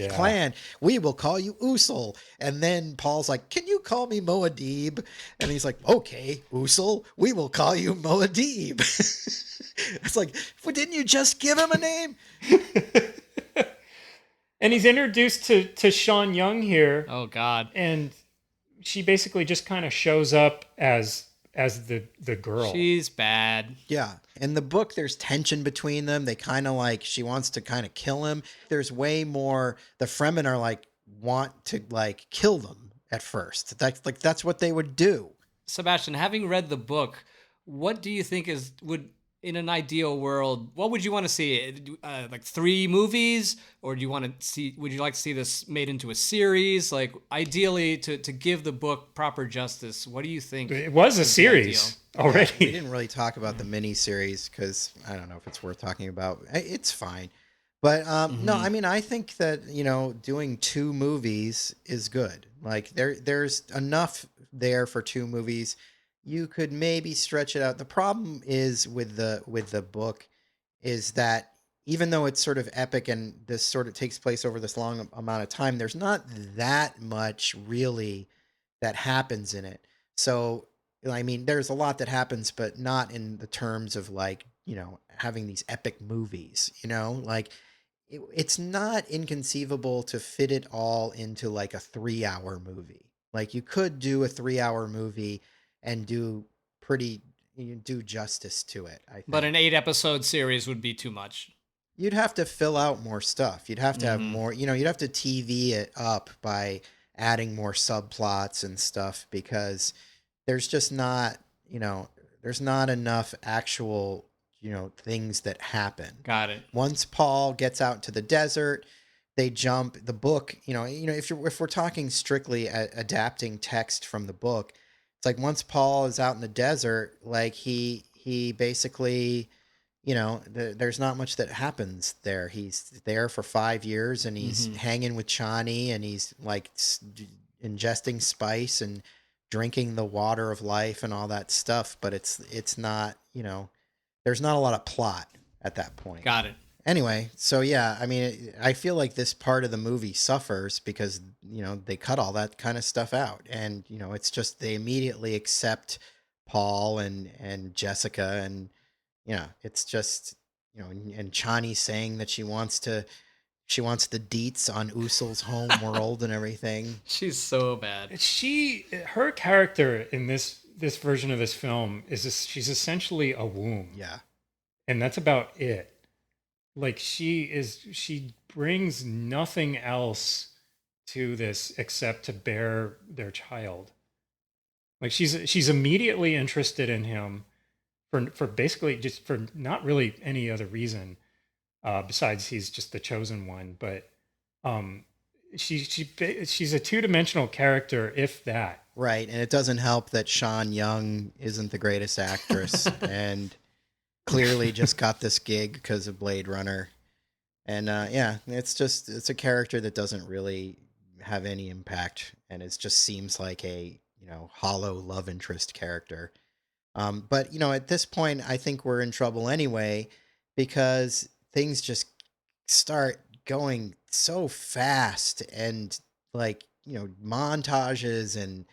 clan. We will call you Usul. And then Paul's like, can you call me Moadib? And he's like, okay, Usul, we will call you Moadib. It's like, well, didn't you just give him a name? And he's introduced to Sean Young here. Oh God. And she basically just kind of shows up as the girl. She's bad. Yeah. In the book, there's tension between them. They kind of like, she wants to kind of kill him. There's way more, the Fremen are like, want to like kill them at first. That's what they would do. Sebastian, having read the book, what do you think would in an ideal world, what would you want to see? Like 3 movies, or do you want to see? Would you like to see this made into a series? Like, ideally, to give the book proper justice, what do you think? It was a series already. We didn't really talk about the miniseries because I don't know if it's worth talking about. It's fine, but no, I mean, I think that doing 2 movies is good. Like there's enough there for 2 movies. You could maybe stretch it out. The problem is with the book is that even though it's sort of epic and this sort of takes place over this long amount of time, there's not that much really that happens in it. So, I mean, there's a lot that happens, but not in the terms of like, having these epic movies, like it's not inconceivable to fit it all into like a 3-hour movie. Like you could do a 3-hour movie and do justice to it, I think. But an 8-episode series would be too much. You'd have to fill out more stuff. You'd have to have more, you'd have to TV it up by adding more subplots and stuff because there's just not, there's not enough actual, things that happen. Got it. Once Paul gets out to the desert, they jump the book, if we're talking strictly adapting text from the book, it's like once Paul is out in the desert, like he basically, there's not much that happens there. He's there for 5 years and he's hanging with Chani and he's like ingesting spice and drinking the water of life and all that stuff. But it's not, there's not a lot of plot at that point. Got it. Anyway, so yeah, I mean, I feel like this part of the movie suffers because, they cut all that kind of stuff out. And, it's just they immediately accept Paul and Jessica. And, it's just, and Chani saying that she wants the deets on Usul's home world and everything. She's so bad. Her character in this version of this film she's essentially a womb. Yeah. And that's about it. Like she brings nothing else to this except to bear their child. Like she's immediately interested in him for basically just for not really any other reason besides he's just the chosen one. But she's a 2-dimensional character, if that. Right, and it doesn't help that Sean Young isn't the greatest actress and clearly just got this gig because of Blade Runner. And it's a character that doesn't really have any impact and it just seems like a hollow love interest character. But at this point I think we're in trouble anyway because things just start going so fast and like montages and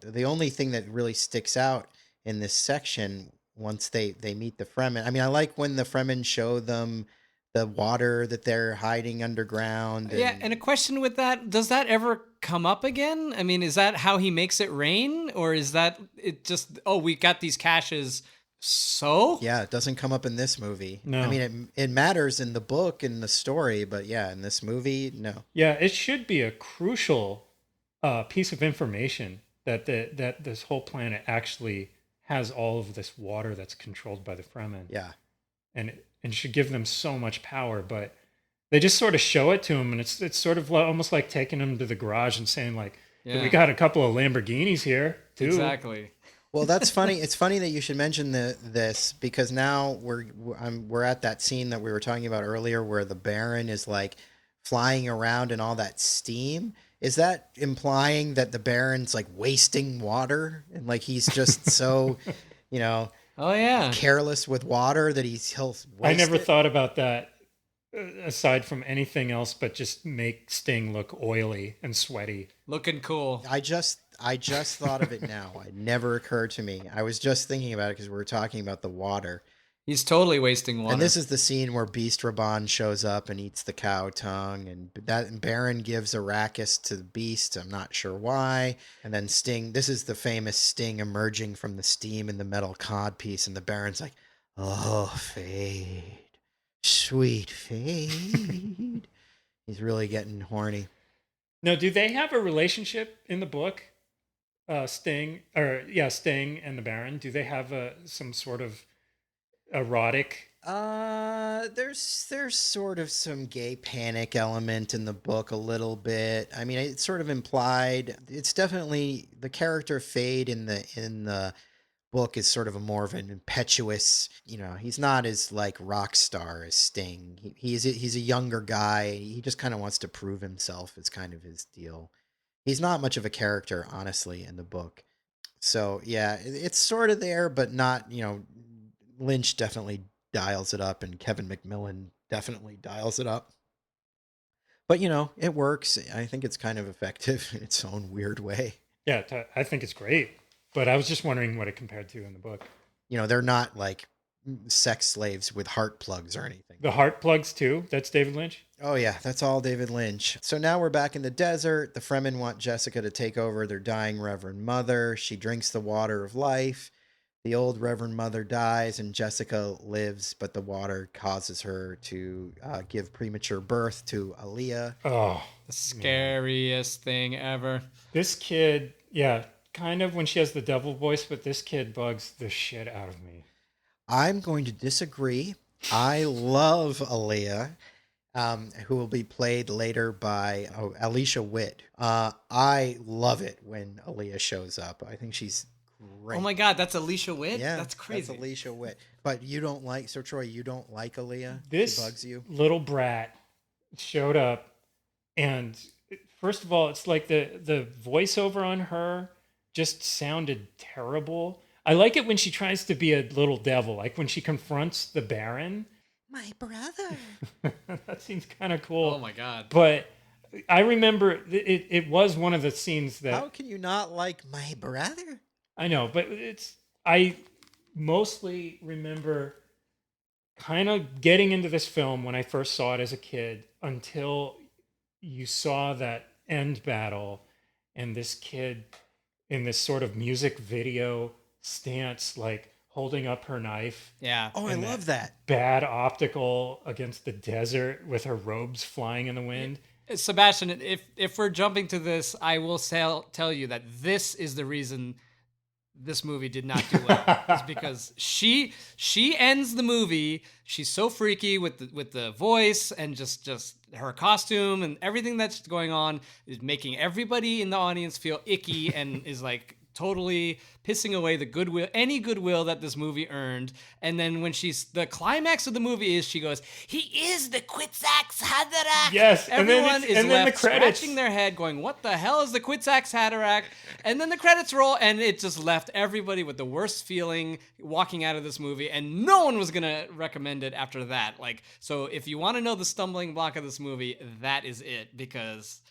the only thing that really sticks out in this section once they meet the Fremen. I mean, I like when the Fremen show them the water that they're hiding underground. And a question with that, does that ever come up again? I mean, is that how he makes it rain? Or is that it just, we got these caches, so? Yeah, it doesn't come up in this movie. No. I mean, it matters in the book and the story, but yeah, in this movie, no. Yeah, it should be a crucial piece of information that this whole planet actually has all of this water that's controlled by the Fremen. Yeah. And should give them so much power, but they just sort of show it to him, and it's sort of almost like taking him to the garage and saying like, we got a couple of Lamborghinis here too. Exactly. Well, that's funny. It's funny that you should mention this because now we're at that scene that we were talking about earlier where the Baron is like flying around and all that steam. Is that implying that the Baron's like wasting water and like he's just so, Oh yeah, careless with water that he'll waste I never it? thought about that. aside from anything else but just make Sting look oily and sweaty. Looking cool. I just thought of it now. It never occurred to me. I was just thinking about it because we were talking about the water. He's totally wasting water. And this is the scene where Beast Raban shows up and eats the cow tongue, and that Baron gives Arrakis to the Beast. I'm not sure why. And then Sting, this is the famous Sting emerging from the steam in the metal codpiece, and the Baron's like, "Oh, fade, sweet fade." He's really getting horny. Now, do they have a relationship in the book? Sting and the Baron. Do they have some sort of erotic? There's sort of some gay panic element in the book a little bit. I mean, it's sort of implied. It's definitely the character Fade in the book is sort of a more of an impetuous, he's not as like rock star as Sting. He's a younger guy. He just kind of wants to prove himself. Is kind of his deal. He's not much of a character, honestly, in the book. So yeah, it's sort of there, but not. Lynch definitely dials it up, and Kevin McMillan definitely dials it up. But it works. I think it's kind of effective in its own weird way. Yeah, I think it's great. But I was just wondering what it compared to in the book. They're not like sex slaves with heart plugs or anything. The heart plugs too? That's David Lynch? Oh yeah, that's all David Lynch. So now we're back in the desert. The Fremen want Jessica to take over their dying Reverend Mother. She drinks the water of life. The old Reverend Mother dies and Jessica lives, but the water causes her to give premature birth to Aaliyah. Oh, the scariest thing ever. This kid, yeah, kind of when she has the devil voice, but this kid bugs the shit out of me. I'm going to disagree. I love Aaliyah, who will be played later by Alicia Witt. I love it when Aaliyah shows up. I think she's great. Oh my God, that's Alicia Witt? Yeah, that's crazy. That's Alicia Witt. But you don't like, so Troy, you don't like Aaliyah? This she bugs you? Little brat showed up, and first of all, it's like the voiceover on her just sounded terrible. I like it when she tries to be a little devil, like when she confronts the Baron. My brother. That seems kind of cool. Oh my God. But I remember it was one of the scenes that... How can you not like my brother? I know, but I mostly remember kind of getting into this film when I first saw it as a kid until you saw that end battle and this kid in this sort of music video stance, like holding up her knife. Yeah. Oh, I love that. Bad optical against the desert with her robes flying in the wind. Sebastian, if we're jumping to this, I will tell you that this is the reason this movie did not do well. It's because she ends the movie. She's so freaky with the voice and just her costume and everything that's going on is making everybody in the audience feel icky and is like totally pissing away any goodwill that this movie earned. And then when the climax of the movie is she goes, "He is the Kwisatz Haderach." Yes, everyone is left the credits. scratching their head, going, "What the hell is the Kwisatz Haderach?" And then the credits roll, and it just left everybody with the worst feeling walking out of this movie, and no one was gonna recommend it after that. Like, so if you want to know the stumbling block of this movie, that is it, because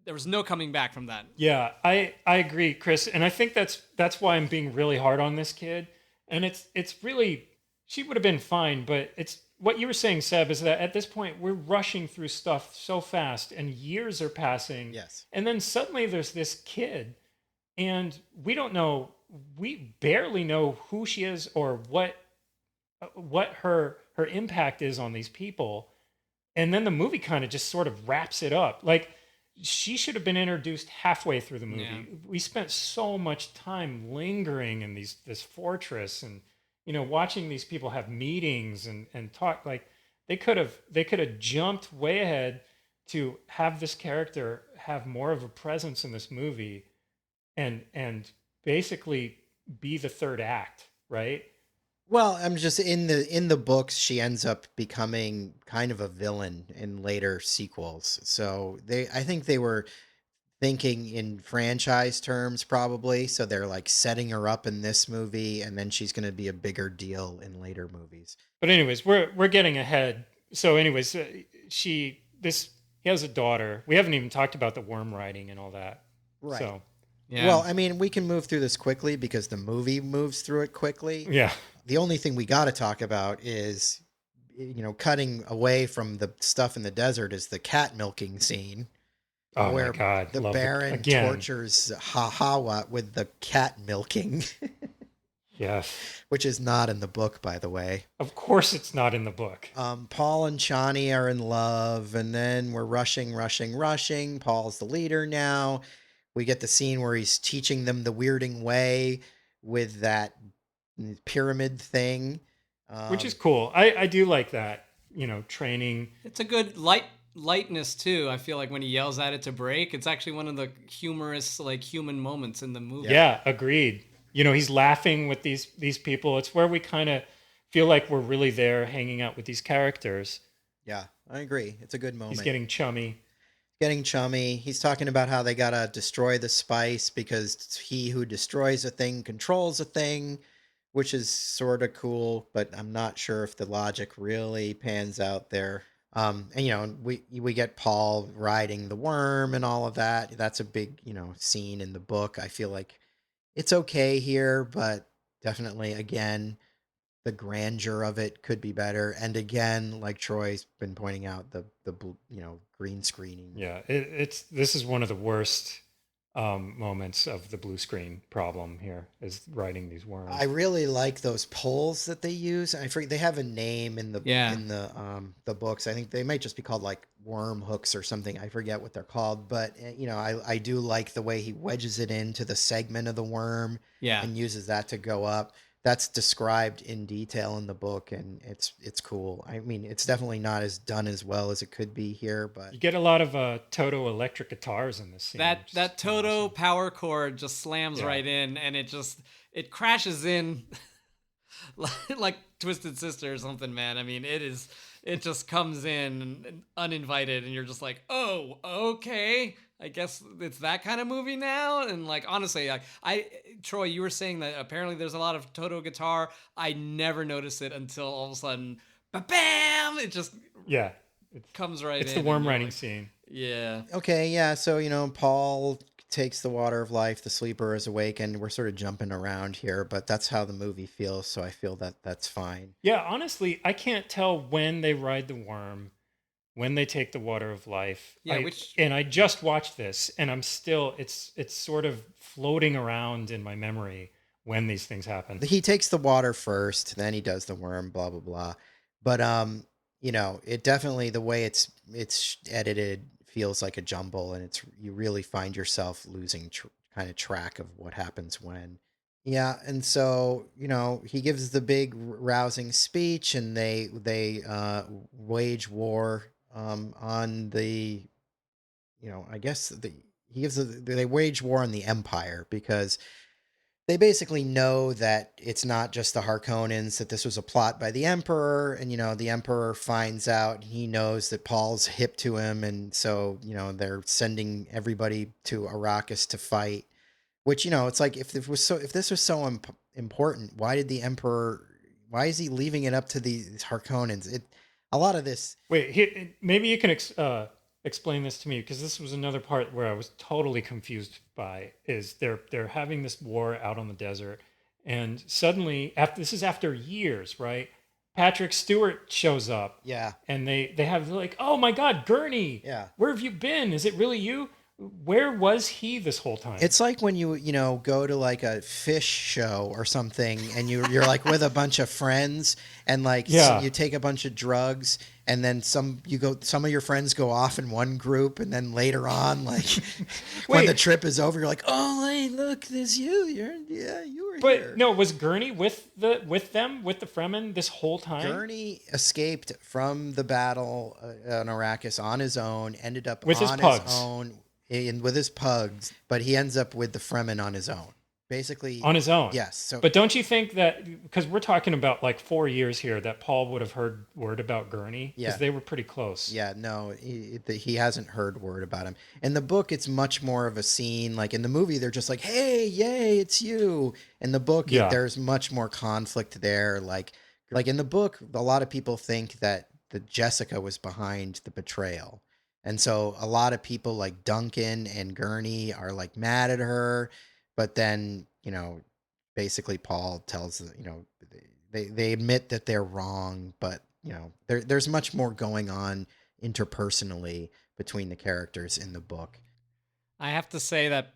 there was no coming back from that. Yeah, I agree, Chris, and I think that's why I'm being really hard on this kid. And it's really, she would have been fine, but it's what you were saying, Seb, is that at this point we're rushing through stuff so fast, and years are passing. Yes, and then suddenly there's this kid, and we barely know who she is or what her impact is on these people, and then the movie kind of just sort of wraps it up. Like, she should have been introduced halfway through the movie. Yeah. We spent so much time lingering in this fortress and, watching these people have meetings and talk. Like, they could have jumped way ahead to have this character have more of a presence in this movie and basically be the third act, right? Well, I'm just in the books, she ends up becoming kind of a villain in later sequels. So I think they were thinking in franchise terms probably. So they're like setting her up in this movie, and then she's going to be a bigger deal in later movies. But anyways, we're getting ahead. So, anyways, he has a daughter. We haven't even talked about the worm riding and all that. Right. So, Yeah. Well, I mean, we can move through this quickly because the movie moves through it quickly. yeah. The only thing we got to talk about is, cutting away from the stuff in the desert is the cat milking scene. Oh my Where God. the Love Baron again. tortures Hahawa with the cat milking, Yes. which is not in the book, by the way. Of course it's not in the book. Paul and Chani are in love, and then we're rushing. Paul's the leader now. We get the scene where he's teaching them the weirding way with that pyramid thing. Which is cool. I do like that, training. It's a good lightness too. I feel like when he yells at it to break, it's actually one of the humorous, like, human moments in the movie. Yeah, agreed. He's laughing with these people. It's where we kind of feel like we're really there hanging out with these characters. Yeah, I agree. It's a good moment. He's getting chummy. He's talking about how they gotta destroy the spice because he who destroys a thing controls a thing, which is sort of cool, but I'm not sure if the logic really pans out there. And we get Paul riding the worm and all of that. That's a big scene in the book. I feel like it's okay here, but definitely again the grandeur of it could be better. And again, like Troy's been pointing out, the green screening. Yeah, this is one of the worst moments of the blue screen problem here, is riding these worms. I really like those poles that they use. I forget, they have a name in the the books. I think they might just be called like worm hooks or something. I forget what they're called, but I do like the way he wedges it into the segment of the worm and uses that to go up. That's described in detail in the book, and it's cool. I mean, it's definitely not as done as well as it could be here, but you get a lot of Toto electric guitars in this scene. That Toto awesome power chord just slams right in, and it crashes in like Twisted Sister or something, man. I mean, it just comes in uninvited, and you're just like, oh, okay. I guess it's that kind of movie now. And like, honestly, Troy, you were saying that apparently there's a lot of Toto guitar. I never noticed it until all of a sudden, bam! It just comes right in. It's the worm riding scene. Yeah. Okay, yeah. So, Paul takes the water of life. The sleeper is awakened. We're sort of jumping around here, but that's how the movie feels. So I feel that that's fine. Yeah, honestly, I can't tell when they ride the worm, when they take the water of life. Yeah, and I just watched this, and I'm still, it's sort of floating around in my memory when these things happen. He takes the water first, then he does the worm, blah, blah, blah. But, it definitely, the way it's edited feels like a jumble, and you really find yourself losing kind of track of what happens when. Yeah, and so, he gives the big rousing speech, and they wage war on the, I guess they wage war on the Empire, because they basically know that it's not just the Harkonnens, that this was a plot by the Emperor, and the Emperor finds out, and he knows that Paul's hip to him, and so they're sending everybody to Arrakis to fight. Which it's like, if this was so important, why is he leaving it up to these Harkonnens? A lot of this. Wait, maybe you can explain this to me, because this was another part where I was totally confused by. Is they're having this war out on the desert, and suddenly, after years, right? Patrick Stewart shows up. Yeah, and they're like, oh my God, Gurney. Yeah, where have you been? Is it really you? Where was he this whole time? It's like when you go to like a fish show or something, and you're like with a bunch of friends, and like you take a bunch of drugs, and then some of your friends go off in one group, and then later on, like when the trip is over, you're like, oh, hey, look, there's you. You were here. But no, was Gurney with the Fremen this whole time? Gurney escaped from the battle on Arrakis on his own, ended up with his own. With his pugs, but he ends up with the Fremen on his own. Basically on his own. Yes. So, but don't you think that, because we're talking about like 4 years here, that Paul would have heard word about Gurney? Because they were pretty close. Yeah, no, he hasn't heard word about him. In the book, it's much more of a scene. Like in the movie, they're just like, hey, yay, it's you. In the book, there's much more conflict there. Like in the book, a lot of people think that that Jessica was behind the betrayal. And so a lot of people like Duncan and Gurney are like mad at her, but then, basically Paul tells, they admit that they're wrong, but there's much more going on interpersonally between the characters in the book. I have to say that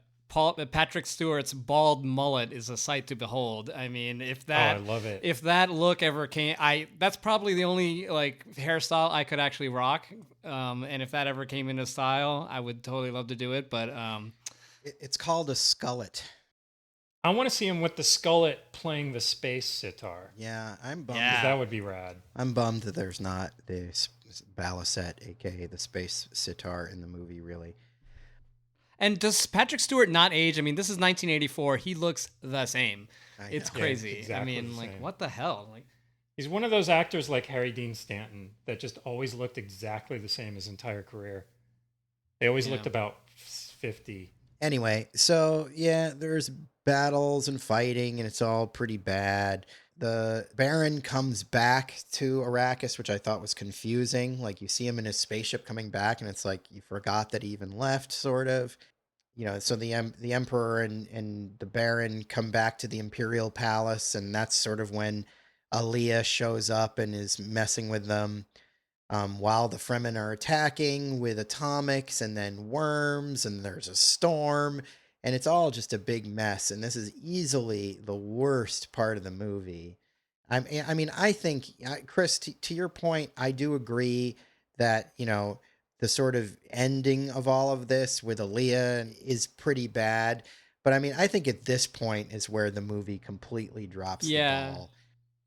Patrick Stewart's bald mullet is a sight to behold. I mean, I love it. If that look ever came, that's probably the only like hairstyle I could actually rock. And if that ever came into style, I would totally love to do it. But it's called a skullet. I want to see him with the skullet playing the space sitar. Yeah, I'm bummed. Yeah. That would be rad. I'm bummed that there's not the balisette, aka the space sitar, in the movie. Really. And does Patrick Stewart not age? I mean, this is 1984. He looks the same. It's crazy. Yeah, exactly I mean, like, what the hell? Like, he's one of those actors like Harry Dean Stanton that just always looked exactly the same his entire career. They always looked about 50. Anyway, so yeah, there's battles and fighting, and it's all pretty bad. The Baron comes back to Arrakis, which I thought was confusing. Like, you see him in his spaceship coming back, and it's like you forgot that he even left, sort of. So the Emperor and the Baron come back to the Imperial Palace, and that's sort of when Aaliyah shows up and is messing with them. While the Fremen are attacking with atomics and then worms, and there's a storm, and it's all just a big mess. And this is easily the worst part of the movie. I mean, I think, Chris, to your point, I do agree that, the sort of ending of all of this with Aaliyah is pretty bad. But I mean, I think at this point is where the movie completely drops the ball.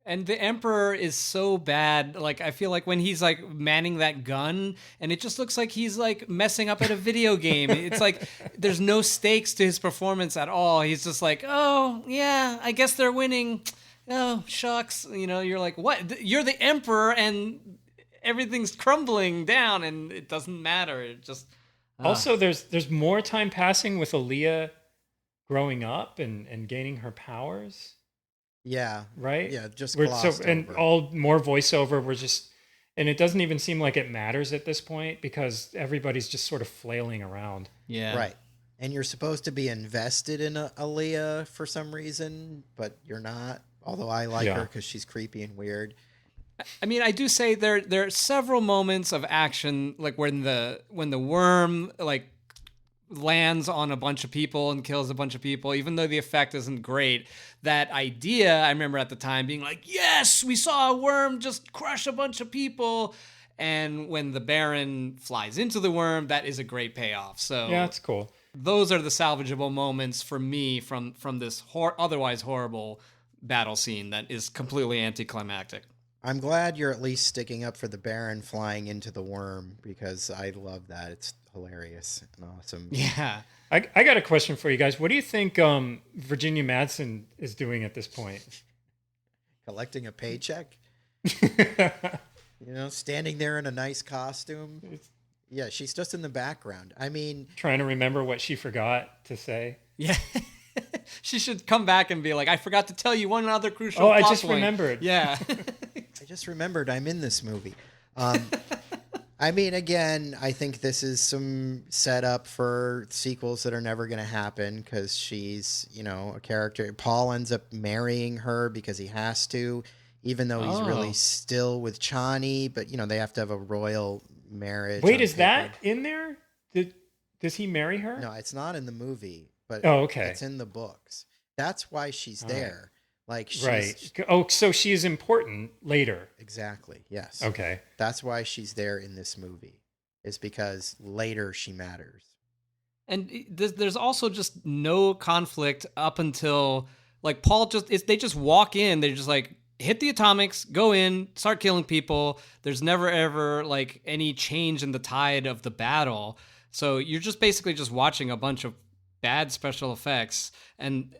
And the Emperor is so bad. Like, I feel like when he's like manning that gun, and it just looks like he's like messing up at a video game. It's like there's no stakes to his performance at all. He's just like, oh yeah, I guess they're winning. Oh shucks, you're like, what? You're the Emperor, and everything's crumbling down, and it doesn't matter. It just also there's more time passing with Aaliyah growing up and gaining her powers. Yeah. Right? Yeah, just and all more voiceover. And it doesn't even seem like it matters at this point because everybody's just sort of flailing around. Yeah. Right. And you're supposed to be invested in Aaliyah for some reason, but you're not. Although I like her because she's creepy and weird. I mean, I do say there are several moments of action, like when the worm like lands on a bunch of people and kills a bunch of people, even though the effect isn't great. That idea, I remember at the time being like, yes, we saw a worm just crush a bunch of people. And when the Baron flies into the worm, that is a great payoff. So yeah, it's cool. Those are the salvageable moments for me from this otherwise horrible battle scene that is completely anticlimactic. I'm glad you're at least sticking up for the Baron flying into the worm because I love that. It's hilarious and awesome. Yeah. I got a question for you guys. What do you think Virginia Madsen is doing at this point? Collecting a paycheck? Standing there in a nice costume. Yeah, she's just in the background. I mean... Trying to remember what she forgot to say. Yeah. She should come back and be like, I forgot to tell you one other crucial plot I just point. remembered. Yeah. I just remembered I'm in this movie. I mean, again, I think this is some setup for sequels that are never going to happen because she's, a character. Paul ends up marrying her because he has to, even though he's really still with Chani, but, they have to have a royal marriage. Wait, is that in there? Does he marry her? No, it's not in the movie, but okay. It's in the books. That's why she's there. Like, right. So she is important later. Exactly. Yes. Okay. That's why she's there in this movie. Is because later she matters. And there's also just no conflict up until like Paul they just walk in. They're just like hit the atomics, go in, start killing people. There's never ever like any change in the tide of the battle. So you're just basically just watching a bunch of bad special effects, and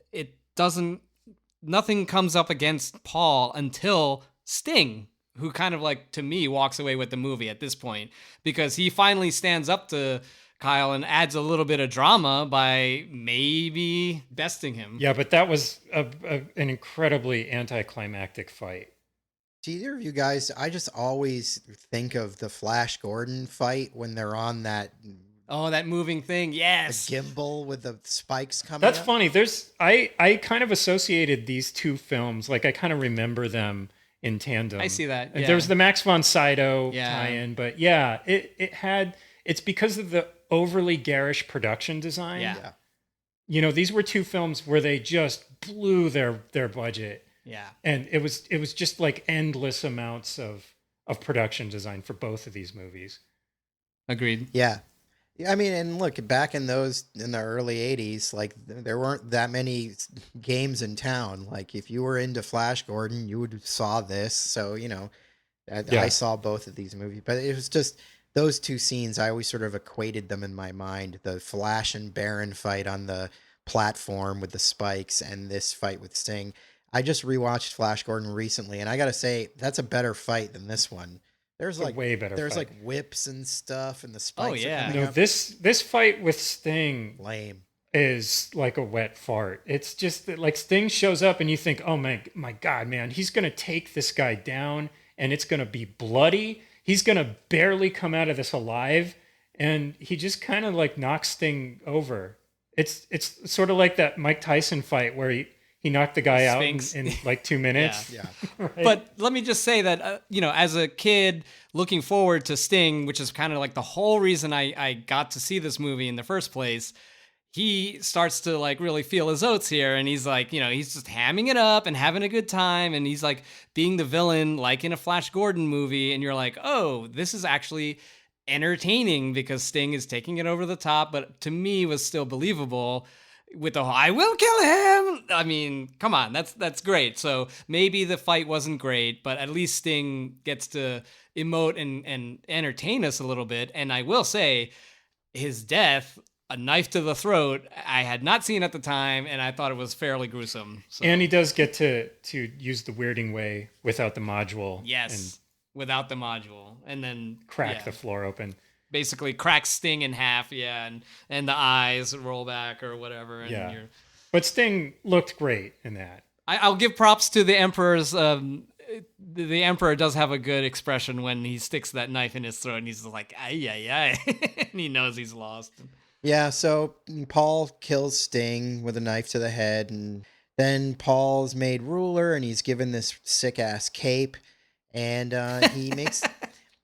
nothing comes up against Paul until Sting, who kind of like, to me, walks away with the movie at this point, because he finally stands up to Kyle and adds a little bit of drama by maybe besting him. Yeah, but that was an incredibly anticlimactic fight. Do either of you guys? I just always think of the Flash Gordon fight when they're on that Oh, that moving thing. the Yes. gimbal with the spikes coming That's up. funny. I kind of associated these two films, like I kind of remember them in tandem. I see that. And Yeah. there's the Max von Sydow Yeah. tie-in, but yeah, it's because of the overly garish production design. Yeah. You know, these were two films where they just blew their budget, Yeah. and it was just like endless amounts of production design for both of these movies. Agreed. Yeah. Yeah, I mean, and look, back in the early 80s, like there weren't that many games in town. Like if you were into Flash Gordon, you would have saw this. So, I Yeah. saw both of these movies, but it was just those two scenes. I always sort of equated them in my mind. The Flash and Baron fight on the platform with the spikes and this fight with Sting. I just rewatched Flash Gordon recently, and I got to say, that's a better fight than this one. There's It's a like way better there's fight. like whips and stuff, and the spikes yeah. are coming No, up. this fight with Sting Lame. is like a wet fart. It's just that like Sting shows up and you think, oh my God, man, he's gonna take this guy down and it's gonna be bloody. He's gonna barely come out of this alive, and he just kind of like knocks Sting over. It's sort of like that Mike Tyson fight where he knocked the guy out Sphinx. in like 2 minutes. Yeah. Right? But let me just say that, as a kid looking forward to Sting, which is kind of like the whole reason I got to see this movie in the first place, he starts to like really feel his oats here. And he's like, he's just hamming it up and having a good time. And he's like being the villain, like in a Flash Gordon movie. And you're like, oh, this is actually entertaining because Sting is taking it over the top, but to me was still believable. With the I will kill him. I mean, come on, that's great. So maybe the fight wasn't great, but at least Sting gets to emote and entertain us a little bit. And I will say, his death, a knife to the throat, I had not seen at the time, and I thought it was fairly gruesome. So, And he does get to use the weirding way without the module. yes, without the module, and then And crack yeah, the floor open. basically cracks Sting in half. Yeah, and the eyes roll back or whatever. And Yeah. you're, But Sting looked great in that. I'll give props to the Emperor's. The Emperor does have a good expression when he sticks that knife in his throat, and he's like, "Ay ay ay," and he knows he's lost. Yeah, so Paul kills Sting with a knife to the head, and then Paul's made ruler, and he's given this sick ass cape, and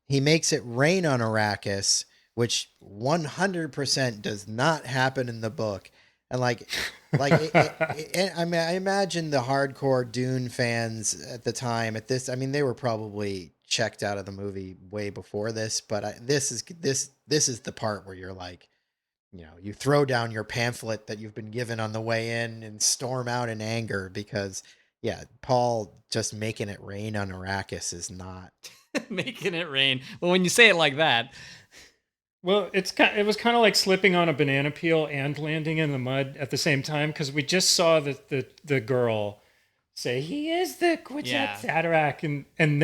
he makes it rain on Arrakis, which 100% does not happen in the book. And I mean, I imagine the hardcore Dune fans at the time at this. I mean, they were probably checked out of the movie way before this, but this is the part where you're like, you throw down your pamphlet that you've been given on the way in and storm out in anger because, yeah, Paul just making it rain on Arrakis is not. Making it rain. Well, when you say it like that, Well, it was kind of like slipping on a banana peel and landing in the mud at the same time, because we just saw the girl say he is the Kwisatz Yeah. Haderach, and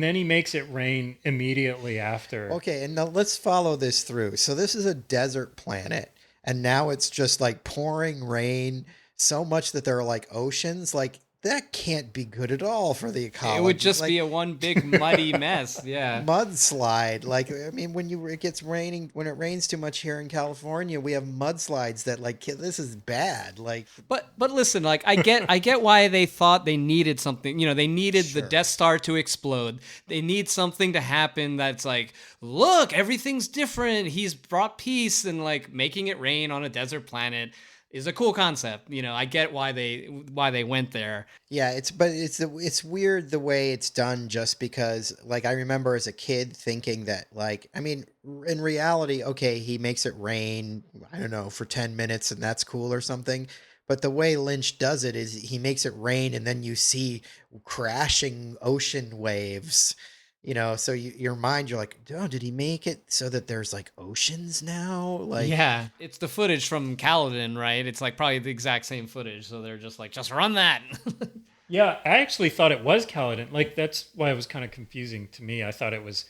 then he makes it rain immediately after. Okay, and now let's follow this through. So this is a desert planet, and now it's just like pouring rain so much that there are like oceans. Like that can't be good at all for the ecology. it would just like, be a one big muddy mess. Yeah. mudslide. Like I mean, when it rains too much here in California, we have mudslides that like this is bad. Like But listen, like I get why they thought they needed something. They needed the Sure. Death Star to explode. They need something to happen that's like, look, everything's different. He's brought peace, and like making it rain on a desert planet is a cool concept. I get why they went there. yeah, it's weird the way it's done just because like I remember as a kid thinking that like I mean in reality okay he makes it rain I don't know for 10 minutes and that's cool or something, but the way Lynch does it is he makes it rain and then you see crashing ocean waves. So your mind, you're like, oh, did he make it so that there's like oceans now? Like, Yeah, it's the footage from Kaladin, right? It's like probably the exact same footage. So they're just like, just run that. Yeah, I actually thought it was Kaladin. Like that's why it was kind of confusing to me. I thought it was,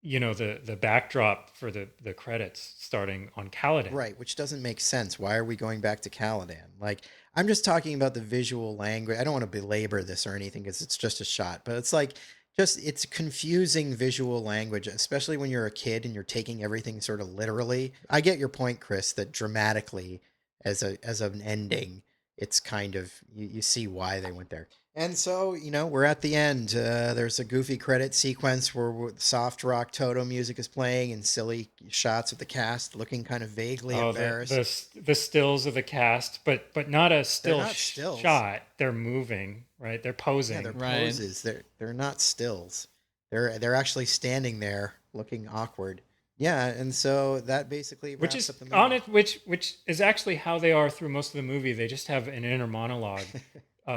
the backdrop for the credits starting on Kaladin. right, which doesn't make sense. Why are we going back to Caladan? Like, I'm just talking about the visual language. I don't want to belabor this or anything because it's just a shot, but it's like just it's confusing visual language, especially when you're a kid and you're taking everything sort of literally. I get your point, Chris, that dramatically as an ending, it's kind of you see why they went there. And so, we're at the end. There's a goofy credit sequence where soft rock Toto music is playing and silly shots of the cast looking kind of vaguely Oh, embarrassed. the stills of the cast, but not a They're still not stills. shot. They're moving, right? They're Yeah, they're posing. Right. poses. They're not stills. They're actually standing there looking awkward. Yeah, and so that basically Which wraps is up the on movie. it, which is actually how they are through most of the movie. They just have an inner monologue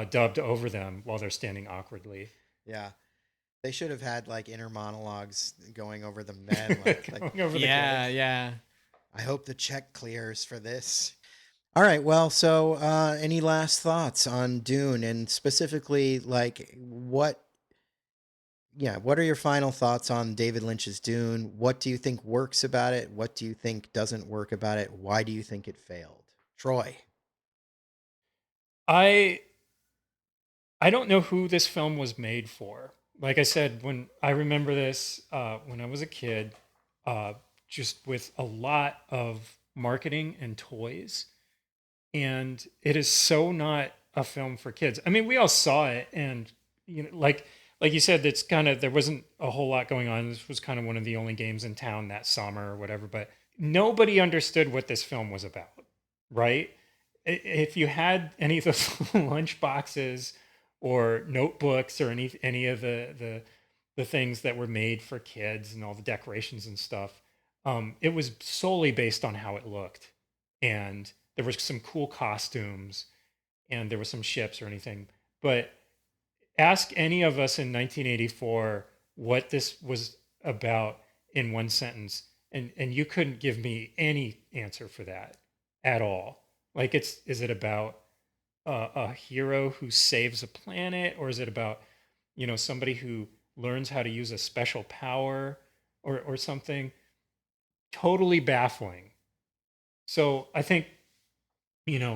dubbed over them while they're standing awkwardly, Yeah. They should have had like inner monologues going over the men like going over the Yeah, credits. yeah. I hope the check clears for this. All right, well, so any last thoughts on Dune and specifically like what are your final thoughts on David Lynch's Dune? What do you think works about it? What do you think doesn't work about it? Why do you think it failed? Troy. I I don't know who this film was made for. Like I said, when I remember this when I was a kid, uh, just with a lot of marketing and toys, and it is so not a film for kids. I mean, we all saw it, and like you said, it's kind of there wasn't a whole lot going on. This was kind of one of the only games in town that summer or whatever, but nobody understood what this film was about, right? If you had any of those lunch boxes or notebooks or any of the things that were made for kids and all the decorations and stuff, it was solely based on how it looked, and there was some cool costumes and there were some ships or anything. But ask any of us in 1984 what this was about in one sentence, and you couldn't give me any answer for that at all. Like, is it about a hero who saves a planet, or is it about somebody who learns how to use a special power or something? Totally baffling. So I think,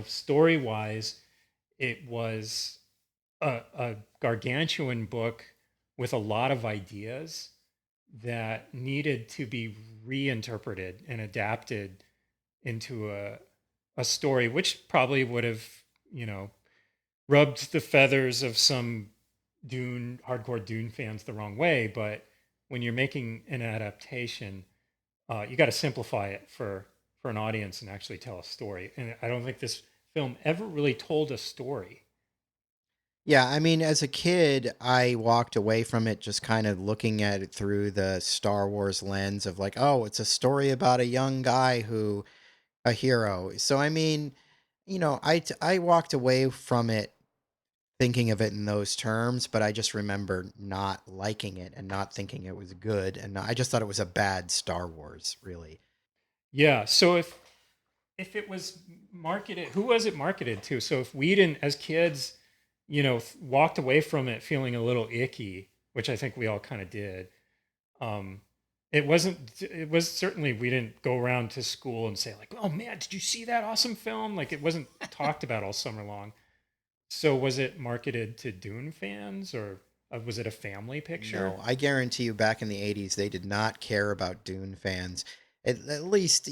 story wise, it was a gargantuan book with a lot of ideas that needed to be reinterpreted and adapted into a story, which probably would have, you know, rubbed the feathers of some hardcore Dune fans the wrong way. But when you're making an adaptation, you got to simplify it for an audience and actually tell a story. And I don't think this film ever really told a story. Yeah, I mean, as a kid, I walked away from it just kind of looking at it through the Star Wars lens of like, oh, it's a story about a young guy who, a hero. So, I mean, I walked away from it thinking of it in those terms, but I just remember not liking it and not thinking it was good. And I just thought it was a bad Star Wars, really. Yeah. So if it was marketed, who was it marketed to? So if we didn't, as kids, walked away from it feeling a little icky, which I think we all kind of did. Um, it wasn't. It was certainly we didn't go around to school and say like, "Oh man, did you see that awesome film?" Like it wasn't talked about all summer long. So was it marketed to Dune fans, or was it a family picture? No, I guarantee you back in the 80s, they did not care about Dune fans. At least,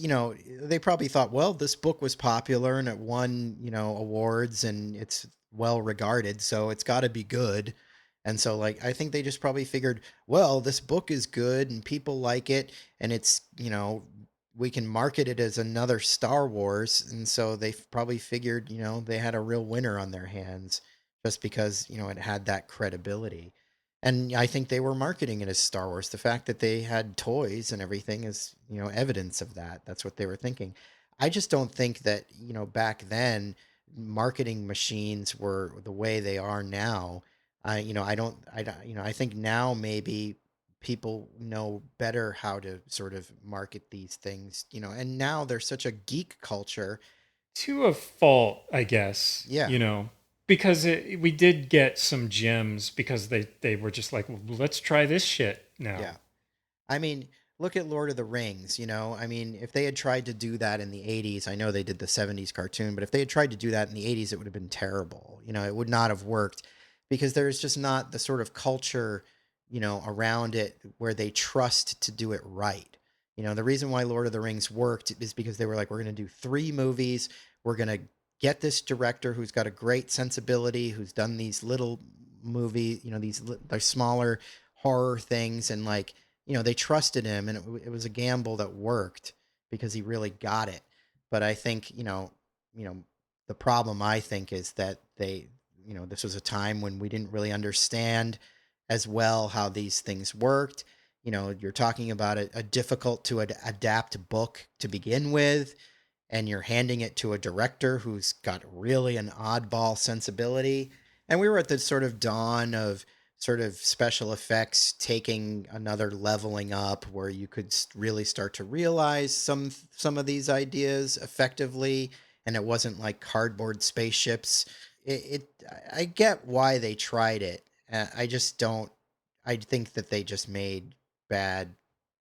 they probably thought, well, this book was popular and it won, awards and it's well regarded, so it's got to be good. And so, like, I think they just probably figured, well, this book is good and people like it, and it's, we can market it as another Star Wars. And so they probably figured, they had a real winner on their hands just because, it had that credibility. And I think they were marketing it as Star Wars. The fact that they had toys and everything is, evidence of that. That's what they were thinking. I just don't think that, back then marketing machines were the way they are now. I think now maybe people know better how to sort of market these things, and now there's such a geek culture. To a fault, I guess. Yeah. Because we did get some gems because they were just like, well, let's try this shit now. Yeah. I mean, look at Lord of the Rings, I mean, if they had tried to do that in the 80s, I know they did the 70s cartoon, but if they had tried to do that in the 80s, it would have been terrible. It would not have worked because there's just not the sort of culture, around it where they trust to do it right. The reason why Lord of the Rings worked is because they were like, we're going to do 3 movies. We're going to get this director who's got a great sensibility, who's done these little movie, they're smaller horror things, and like, they trusted him, and it was a gamble that worked because he really got it. But I think, the problem I think is that this was a time when we didn't really understand as well how these things worked. You're talking about a difficult to adapt book to begin with, and you're handing it to a director who's got really an oddball sensibility. And we were at the sort of dawn of sort of special effects taking another leveling up where you could really start to realize some of these ideas effectively, and it wasn't like cardboard spaceships. I get why they tried it. I just don't. I think that they just made bad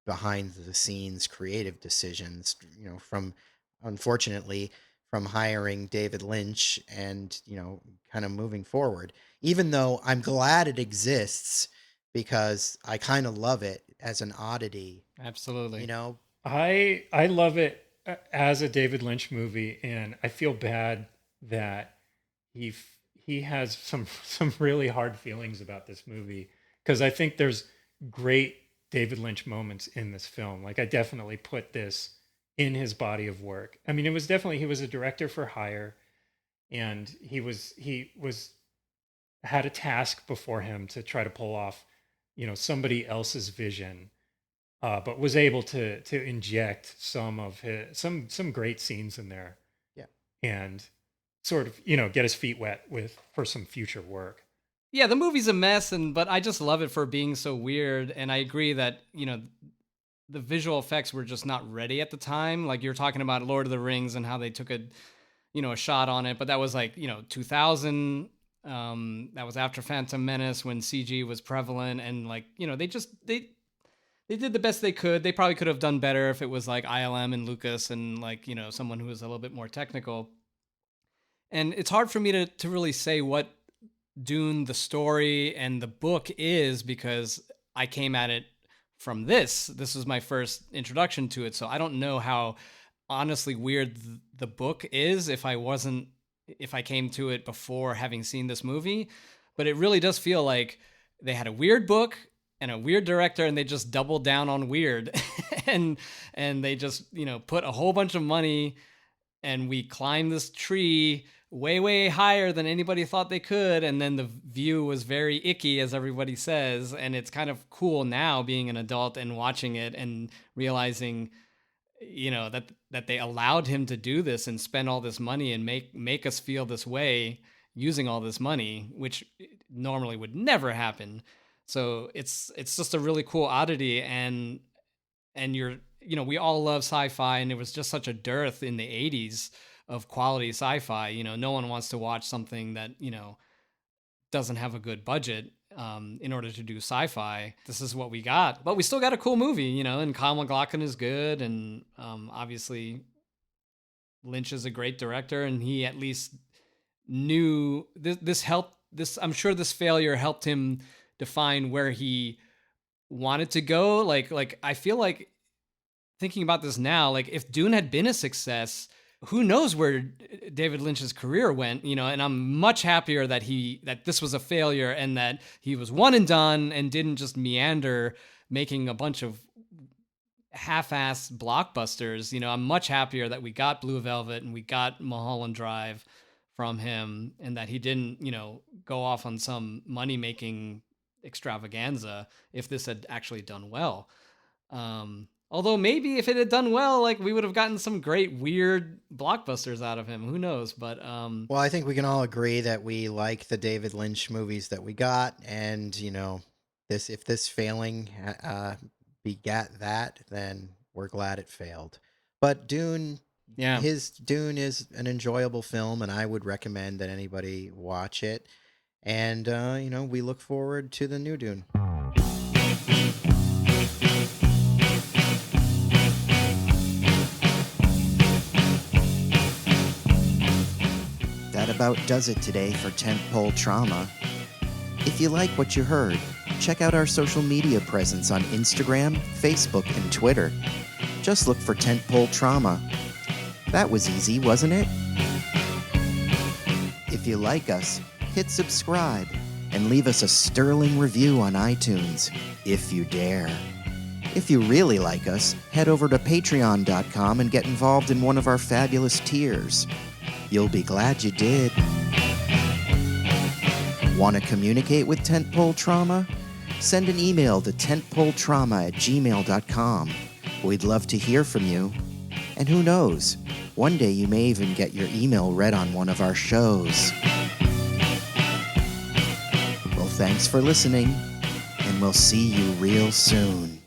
behind the scenes creative decisions, from, unfortunately, from hiring David Lynch and, kind of moving forward, even though I'm glad it exists because I kind of love it as an oddity, you Absolutely. know? I love it as a David Lynch movie, and I feel bad that he has some really hard feelings about this movie because I think there's great David Lynch moments in this film. Like I definitely put this in his body of work. I mean, he was a director for hire, and he was had a task before him to try to pull off, somebody else's vision, but was able to inject some of his some great scenes in there, Yeah. and sort of get his feet wet with for some future work. Yeah, the movie's a mess, but I just love it for being so weird. And I agree that the visual effects were just not ready at the time. Like you're talking about Lord of the Rings and how they took a shot on it, but that was like 2000. That was after Phantom Menace when CG was prevalent, and like they did the best they could. They probably could have done better if it was like ILM and Lucas and like someone who was a little bit more technical. And it's hard for me to really say what Dune, the story, and the book is because I came at it from this. This was my first introduction to it. So I don't know how honestly weird the book is if I came to it before having seen this movie. But it really does feel like they had a weird book and a weird director, and they just doubled down on weird. and they just, put a whole bunch of money, and we climbed this tree way higher than anybody thought they could, and then the view was very icky, as everybody says. And it's kind of cool now being an adult and watching it and realizing that they allowed him to do this and spend all this money and make us feel this way using all this money, which normally would never happen. So it's just a really cool oddity. And we all love sci-fi, and there was just such a dearth in the 80s of quality sci-fi. No one wants to watch something that doesn't have a good budget in order to do sci-fi. This is what we got, but we still got a cool movie, and Kyle MacLachlan is good, and obviously Lynch is a great director, and he at least knew this helped. I'm sure this failure helped him define where he wanted to go. Like I feel like, thinking about this now, like if Dune had been a success, who knows where David Lynch's career went, and I'm much happier that this was a failure and that he was one and done and didn't just meander making a bunch of half-assed blockbusters. I'm much happier that we got Blue Velvet and we got Mulholland Drive from him, and that he didn't, go off on some money-making extravaganza if this had actually done well. Although maybe if it had done well, like we would have gotten some great weird blockbusters out of him. Who knows? But well, I think we can all agree that we like the David Lynch movies that we got, and if this failing begat that, then we're glad it failed. But Dune, Dune is an enjoyable film, and I would recommend that anybody watch it. And we look forward to the new Dune. about does it today for Tentpole Trauma. If you like what you heard, check out our social media presence on Instagram, Facebook, and Twitter. Just look for Tentpole Trauma. That was easy, wasn't it? If you like us, hit subscribe and leave us a sterling review on iTunes, if you dare. If you really like us, head over to patreon.com and get involved in one of our fabulous tiers. You'll be glad you did. Want to communicate with Tentpole Trauma? Send an email to tentpoletrauma@gmail.com. We'd love to hear from you. And who knows, one day you may even get your email read on one of our shows. Well, thanks for listening, and we'll see you real soon.